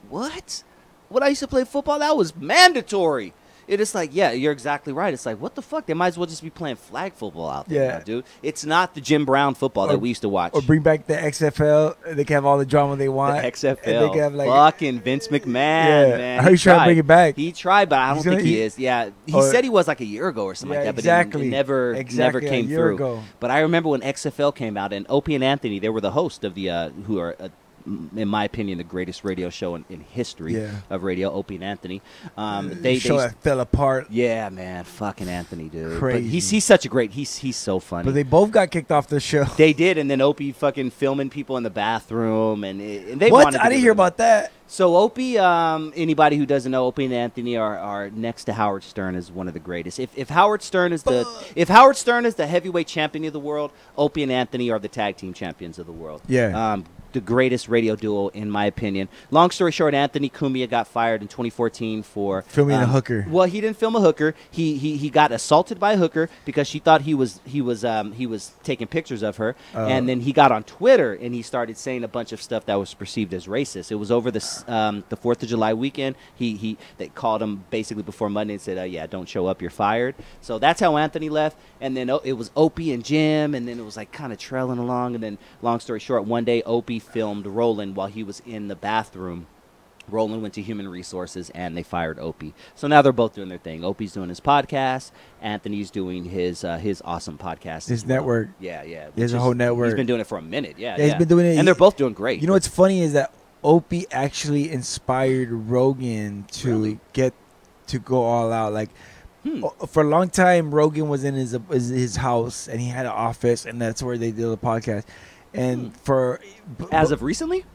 what? When I used to play football, that was mandatory. It is like, yeah, you're exactly right. It's like, what the fuck? They might as well just be playing flag football out there now, dude. It's not the Jim Brown football that we used to watch. Or bring back the XFL. They can have all the drama they want. The XFL. They can have fucking Vince McMahon, man. How you trying to bring it back? He tried, but I don't think he is. Yeah, he said he was like a year ago or something like that, but it never came through. But I remember when XFL came out, and Opie and Anthony, they were the host of the who are in my opinion, the greatest radio show in history of radio, Opie and Anthony. They that fell apart. Yeah, man. Fucking Anthony, dude. Crazy. But he's such a great, he's so funny. But they both got kicked off the show. They did, and then Opie fucking filming people in the bathroom. And they what? wanted I didn't hear about that. So Opie, anybody who doesn't know, Opie and Anthony are next to Howard Stern as one of the greatest. If Howard Stern is the heavyweight champion of the world, Opie and Anthony are the tag team champions of the world. Yeah. The greatest radio duo, in my opinion. Long story short, Anthony Cumia got fired in 2014 for filming a hooker. Well, he didn't film a hooker. He got assaulted by a hooker because she thought he was taking pictures of her, and then he got on Twitter and he started saying a bunch of stuff that was perceived as racist. It was over the 4th of July weekend. They called him basically before Monday and said, "Yeah, don't show up, you're fired." So that's how Anthony left, and then it was Opie and Jim, and then it was like kind of trailing along, and then long story short, one day Opie filmed Roland while he was in the bathroom. Roland went to Human Resources, and they fired Opie. So now they're both doing their thing. Opie's doing his podcast. Anthony's doing his awesome podcast. His network. Yeah. He has a whole network. He's been doing it for a minute. Yeah, he's been doing it. And they're both doing great. You know what's funny is that Opie actually inspired Rogan to go all out. Like, for a long time, Rogan was in his house, and he had an office, and that's where they did the podcast. And for as of recently,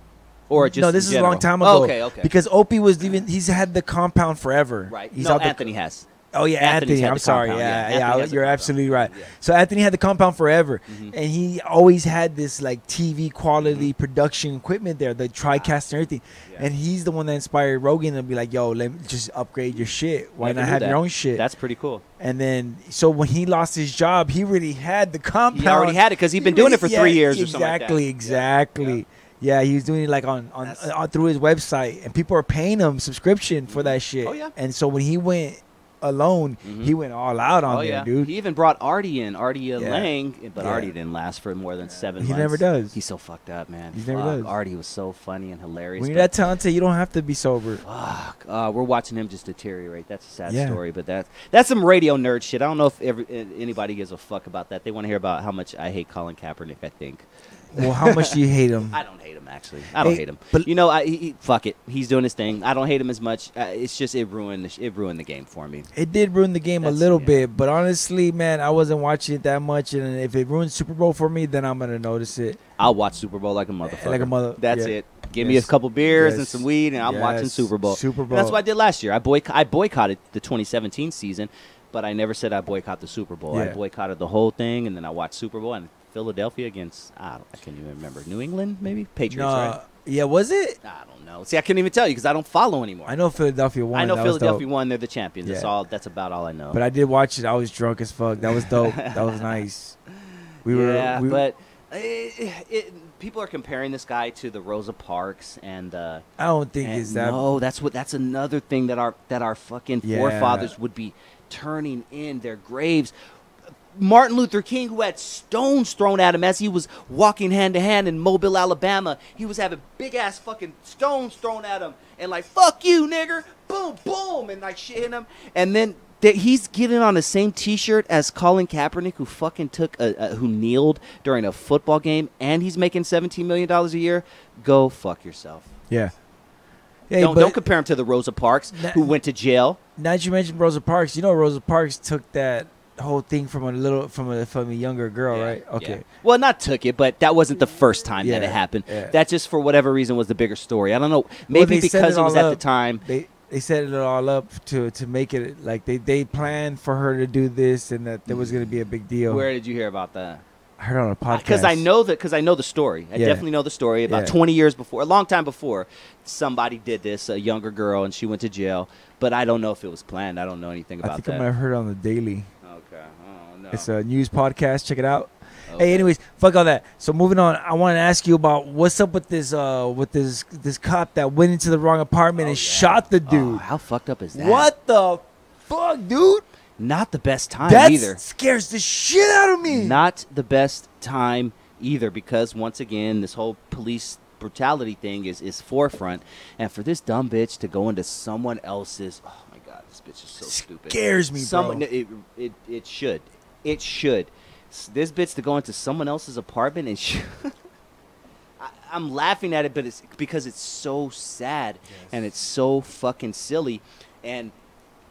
or just no, this is a long time ago. Oh, okay. Because Opie was he's had the compound forever. Right. He's No, out Anthony has. Oh yeah, Anthony's Anthony. had I'm the sorry. compound, Yeah, Anthony has the you're compound. absolutely right. Yeah. So Anthony had the compound forever, Mhm. and he always had this like TV quality production equipment there, the TriCast and everything. Yeah. And he's the one that inspired Rogan to be like, "Yo, let me just upgrade your shit. Why Never not knew have that. your own shit?" That's pretty cool. And then, so when he lost his job, he really had the compound. He already had it because he'd been doing it for 3 years or something like that. Exactly. Yeah, he was doing it like on through his website, and people are paying him subscription for that shit. Oh, yeah. And so when he went alone, he went all out on there, dude. He even brought Artie in, Artie Lang, but Yeah. Artie didn't last for more than 7 months. He never does. He's so fucked up, man. He never does. Artie was so funny and hilarious. When you're that talented, you don't have to be sober. Fuck. We're watching him just deteriorate. That's a sad Yeah. story, but that's some radio nerd shit. I don't know if anybody gives a fuck about that. They want to hear about how much I hate Colin Kaepernick, I think. Well, how much do you hate him? I don't hate him, actually. I don't Hey, hate him. but- You know, fuck it. He's doing his thing. I don't hate him as much. It's just it ruined the game for me. It did ruin the game a That's- little yeah. bit, but honestly, man, I wasn't watching it that much, and if it ruins Super Bowl for me, then I'm gonna notice it. I'll watch Super Bowl like a motherfucker. Like a mother- That's yeah. it. Give me a Yes. couple beers and Yes. some weed, and I'm watching Yes. Super Bowl. Super And that's Bowl. what I did last year. I boycotted the 2017 season, but I never said I boycott the Super Bowl. I Yeah. boycotted the whole thing, and then I watched Super Bowl and Philadelphia against I can't even remember, New England maybe Patriots, right? Yeah, was it? I don't know. See, I couldn't even tell you because I don't follow anymore. I know Philadelphia won. I know That was Philadelphia dope. won. They're the champions. That's Yeah. all. That's about all I know. But I did watch it. I was drunk as fuck. That was dope. That was nice. Yeah, but people are comparing this guy to the Rosa Parks, and I don't think it's that. No, that's another thing that our fucking Yeah. forefathers would be turning in their graves. Martin Luther King, who had stones thrown at him as he was walking hand to hand in Mobile, Alabama, he was having big ass fucking stones thrown at him, and like "fuck you, nigger," boom, boom, and like shit hit him, and then. He's getting on the same T-shirt as Colin Kaepernick, who fucking who kneeled during a football game, and he's making $17 million a year. Go fuck yourself. Yeah. Hey, Don't compare him to the Rosa Parks, who went to jail. Now that you mentioned Rosa Parks, you know Rosa Parks took that whole thing from a younger girl, Yeah, right? Okay. yeah. Well, not took it, but that wasn't the first time that Yeah, it happened. yeah. That just for whatever reason was the bigger story. I don't know. Maybe they set because it was all at the up. time. They set it all up to make it like they planned for her to do this and that there was going to be a big deal. Where did you hear about that? I heard on a podcast. Because I know the story. I Yeah. definitely know the story. About Yeah. 20 years before, a long time before, somebody did this, a younger girl, and she went to jail. But I don't know if it was planned. I don't know anything about I think that. I might have heard it on the Daily. Okay. Oh, no. It's a news podcast. Check it out. Okay. Hey, anyways, fuck all that. So moving on, I want to ask you about what's up with this cop that went into the wrong apartment and shot the Oh, dude. how fucked up is that? What the fuck, dude? Not the best time That either. scares the shit out of me. Not the best time either, because once again, this whole police brutality thing is forefront, and for this dumb bitch to go into someone else's, oh my god, this bitch is so stupid. Scares me, bro. It should. This bitch to go into someone else's apartment and I'm laughing at it, but it's because it's so sad and it's so fucking silly, and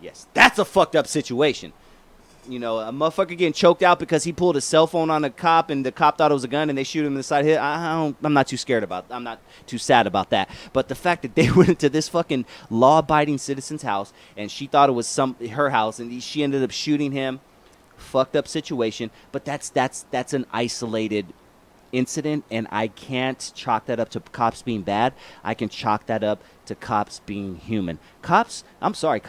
yes, that's a fucked up situation. You know, a motherfucker getting choked out because he pulled a cell phone on a cop and the cop thought it was a gun and they shoot him in the side of the head. I'm not too scared about. I'm not too sad about that. But the fact that they went into this fucking law-abiding citizen's house and she thought it was her house and she ended up shooting him. Fucked up situation. But that's an isolated incident, and I can't chalk that up to cops being bad. I can chalk that up to cops being human. Cops are.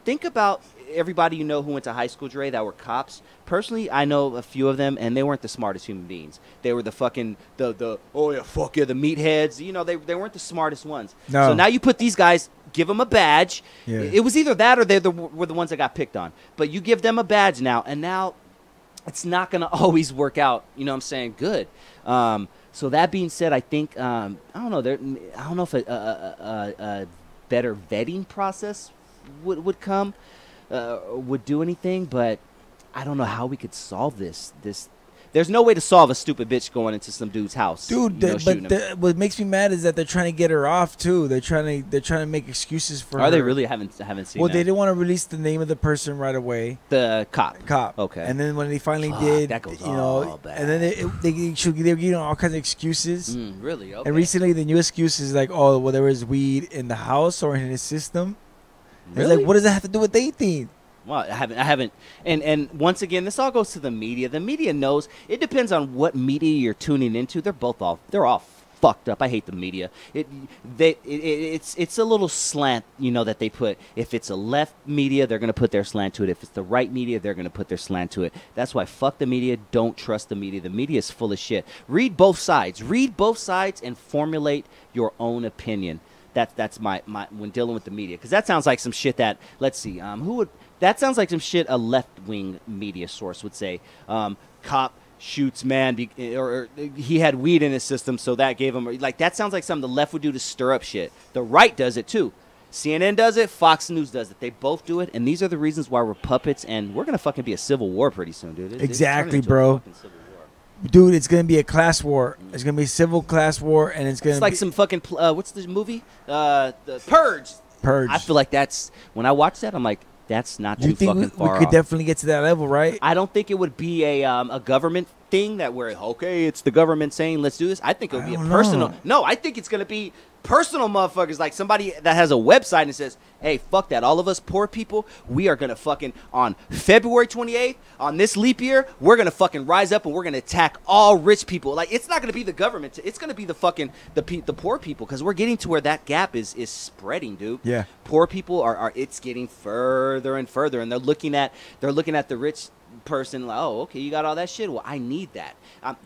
Think about everybody you know who went to high school, Dre, that were cops. Personally, I know a few of them, and they weren't the smartest human beings. They were the fucking the meatheads. You know, they weren't the smartest ones. No. So now you put these guys, give them a badge. Yeah. It was either that or they were the ones that got picked on. But you give them a badge now, and now it's not going to always work out. You know what I'm saying? Good. So that being said, I think I don't know if a better vetting process would come, would do anything, but I don't know how we could solve this There's no way to solve a stupid bitch going into some dude's house. Dude, what makes me mad is that they're trying to get her off too. They're trying to make excuses for her. Are they really? Haven't seen Well, that. they didn't want to release the name of the person right away. The cop. Okay. And then when they finally did, that goes you know, all bad. and then they were getting all kinds of excuses. Really? Okay. And recently, the new excuse is like, oh, well, there was weed in the house or in his system. Really? It's like, what does that have to do with dating? Well, I haven't, and once again, this all goes to the media. The media knows. It depends on what media you're tuning into. They're all fucked up. I hate the media. It's a little slant, you know, that they put. If it's a left media, they're gonna put their slant to it. If it's the right media, they're gonna put their slant to it. That's why fuck the media. Don't trust the media. The media is full of shit. Read both sides. Read both sides and formulate your own opinion. That's my when dealing with the media, because that sounds like some shit that, let's see, that sounds like some shit a left-wing media source would say. Cop shoots man, or he had weed in his system, so that gave him, like, that sounds like something the left would do to stir up shit. The right does it too. CNN does it, Fox News does it. They both do it, and these are the reasons why we're puppets, and we're gonna fucking be a civil war pretty soon, dude. Exactly, bro. Dude, it's gonna be a class war. It's gonna be a civil class war, and it's like some fucking what's the movie? The Purge. Purge. I feel like that's, when I watch that, I'm like, that's not too fucking far we could off. definitely get to that level, right? I don't think it would be a government thing that where, okay, it's the government saying let's do this. I think it would be a personal. No, I think it's gonna be personal motherfuckers, like somebody that has a website and says, hey, fuck that. All of us poor people, we are going to fucking, on February 28th, on this leap year, we're going to fucking rise up and we're going to attack all rich people. Like, it's not going to be the government. It's going to be the fucking, the poor people, because we're getting to where that gap is spreading, dude. Yeah. Poor people are it's getting further and further, and they're looking at the rich person like, oh, okay, you got all that shit. Well, I need that.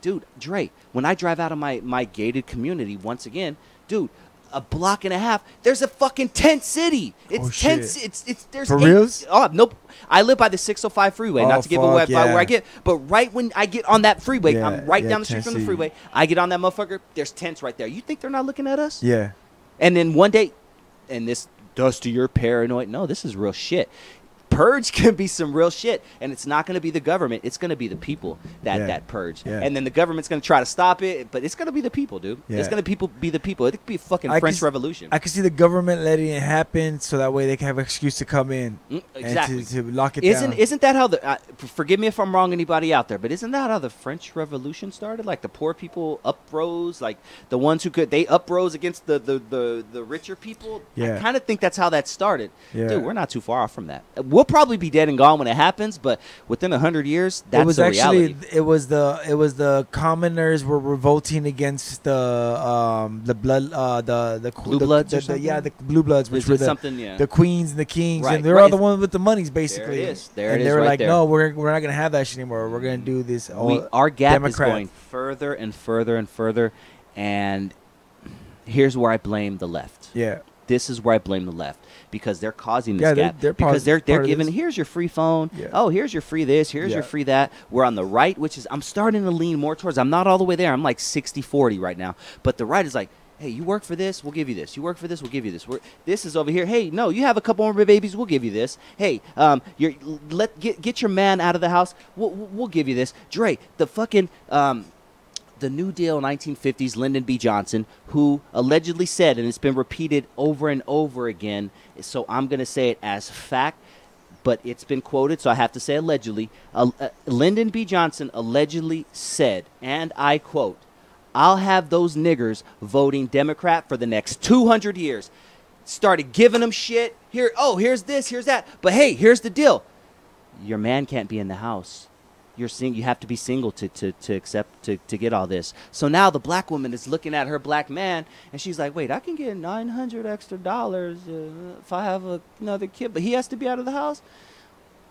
Dude, Dre, when I drive out of my gated community, once again, dude, a block and a half, there's a fucking tent city. It's tent. It's there's for reals? Oh nope. I live by the 605 freeway. Not to give away where I get, but right when I get on that freeway, I'm right down the street from the freeway. I get on that motherfucker. There's tents right there. You think they're not looking at us? Yeah. And then one day, and this does to your paranoid. No, this is real shit. Purge can be some real shit, and it's not going to be the government. It's going to be the people that purge, and then the government's going to try to stop it, but it's going to be the people, dude. It's going to be the people. It could be a fucking French Revolution. I can see the government letting it happen so that way they can have an excuse to come in, exactly, and to lock it down. Isn't that how the? Forgive me if I'm wrong, anybody out there, but isn't that how the French Revolution started? Like the poor people uprose, like the ones who they uprose against the richer people. Yeah. I kind of think that's how that started. Yeah. Dude, we're not too far off from that. We'll probably be dead and gone when it happens, but within 100 years, that's the reality. It was the commoners were revolting against the blood the blue bloods, the blue bloods, which were the queens and the kings, and they're all the ones with the monies, basically. There it is. There and it is. They were right like, there. no, we're not gonna have that shit anymore. We're gonna do this. Our gap is going further and further and further, and here's where I blame the left. Yeah. This is where I blame the left, because they're causing this gap. Because they're giving, here's your free phone. Yeah. Oh, here's your free this. Here's your free that. We're on the right, which is, I'm starting to lean more towards. I'm not all the way there. I'm like 60-40 right now. But the right is like, hey, you work for this, we'll give you this. You work for this, we'll give you this. This is over here. Hey, no, you have a couple more babies, we'll give you this. Hey, get your man out of the house. We'll give you this. Dre, the fucking the New Deal 1950s, Lyndon B. Johnson, who allegedly said, and it's been repeated over and over again, so I'm going to say it as fact, but it's been quoted, so I have to say allegedly. Lyndon B. Johnson allegedly said, and I quote, "I'll have those niggers voting Democrat for the next 200 years. Started giving them shit. Here's this, here's that. But hey, here's the deal. Your man can't be in the house. You have to be single to accept to get all this. So now the black woman is looking at her black man, and she's like, wait, I can get $900 extra if I have another kid, but he has to be out of the house?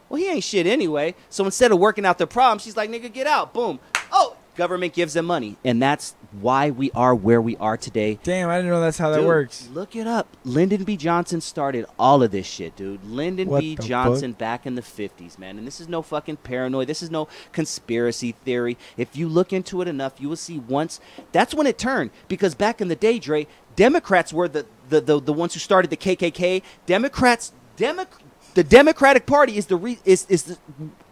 Well, he ain't shit anyway. So instead of working out their problem, she's like, nigga, get out. Boom. Oh, government gives them money. And that's why we are where we are today. Damn, I didn't know that's how that works. Look it up. Lyndon B. Johnson started all of this shit, dude. Lyndon B. Johnson back in the 50s, man. And this is no fucking paranoid. This is no conspiracy theory. If you look into it enough, you will see once. That's when it turned. Because back in the day, Dre, Democrats were the ones who started the KKK. The Democratic Party is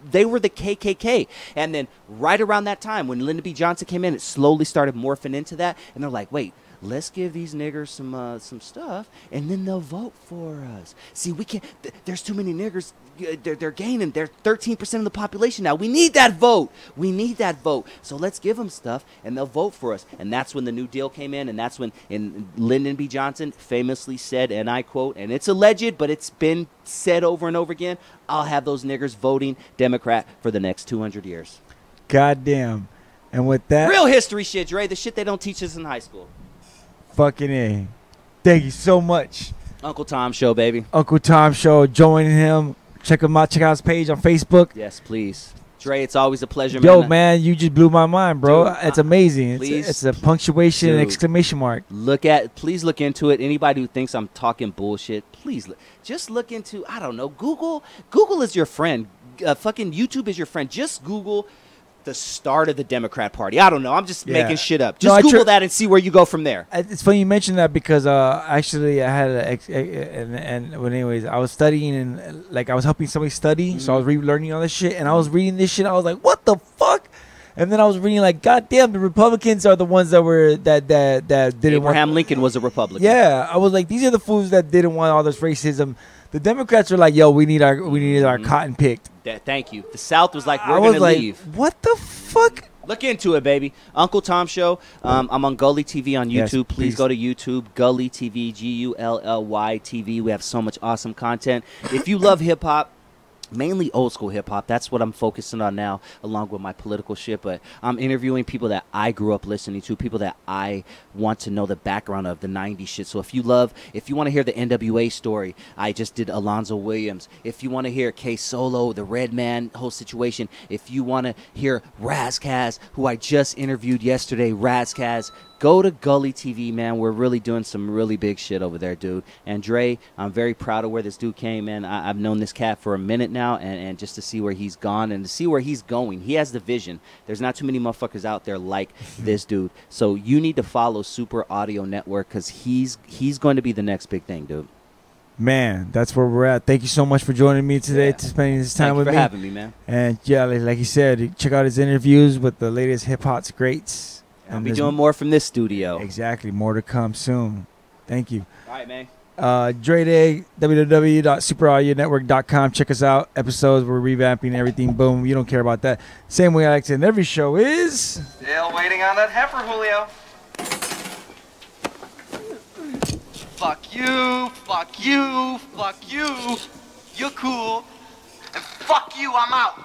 they were the KKK. And then right around that time when Lyndon B. Johnson came in, it slowly started morphing into that. And they're like, wait, let's give these niggers some stuff, and then they'll vote for us. See, we can't. There's too many niggers. They're gaining. They're 13% of the population now. We need that vote. We need that vote. So let's give them stuff, and they'll vote for us. And that's when the New Deal came in, and that's when Lyndon B. Johnson famously said, and I quote, and it's alleged, but it's been said over and over again, I'll have those niggers voting Democrat for the next 200 years. Goddamn. And with that, real history shit, Dre. The shit they don't teach us in high school. Fucking A. Thank you so much. Uncle Tom Show, baby. Uncle Tom Show. Join him. Check him out. Check out his page on Facebook. Yes, please. Dre, it's always a pleasure, man. Yo, man, you just blew my mind, bro. Dude, it's amazing. Please, it's a punctuation and exclamation mark. Please look into it. Anybody who thinks I'm talking bullshit, please just look into, I don't know, Google. Google is your friend. Fucking YouTube is your friend. Just Google the start of the Democrat Party. I don't know. I'm just making shit up. Just Google that and see where you go from there. It's funny you mentioned that because actually I had anyways, I was studying and like I was helping somebody study, so I was relearning all this shit, and I was reading this shit. I was like, what the fuck? And then I was reading like, goddamn, the Republicans are the ones that were that didn't. Abraham Lincoln was a Republican. Yeah, I was like, these are the fools that didn't want all this racism. The Democrats are like, yo, we need our cotton picked. Thank you. The South was like, we're going to leave. What the fuck? Look into it, baby. Uncle Tom Show. I'm on Gully TV on YouTube. Yes, please go to YouTube. Gully TV, Gully TV. We have so much awesome content. If you love hip-hop, mainly old school hip hop, that's what I'm focusing on now, along with my political shit. But I'm interviewing people that I grew up listening to, people that I want to know the background of, the 90s shit. So if you want to hear the NWA story, I just did Alonzo Williams. If you want to hear K Solo, the Red Man whole situation, if you want to hear Razkaz, who I just interviewed yesterday, Razkaz, go to Gully TV, man. We're really doing some really big shit over there, dude. And Dre, I'm very proud of where this dude came, man. I've known this cat for a minute now, and just to see where he's gone and to see where he's going. He has the vision. There's not too many motherfuckers out there like this dude. So you need to follow Super Audio Network because he's going to be the next big thing, dude. Man, that's where we're at. Thank you so much for joining me today, to spending this time with me. Thank you for having me, man. And yeah, like you said, check out his interviews with the latest hip-hop's greats. I'll be doing more from this studio. Exactly. More to come soon. Thank you. All right, man. Dre Day, www.superaudionetwork.com. Check us out. Episodes, we're revamping everything. Boom. You don't care about that. Same way I like to end every show is... Still waiting on that heifer, Julio. Fuck you, fuck you, fuck you. You're cool. And fuck you, I'm out.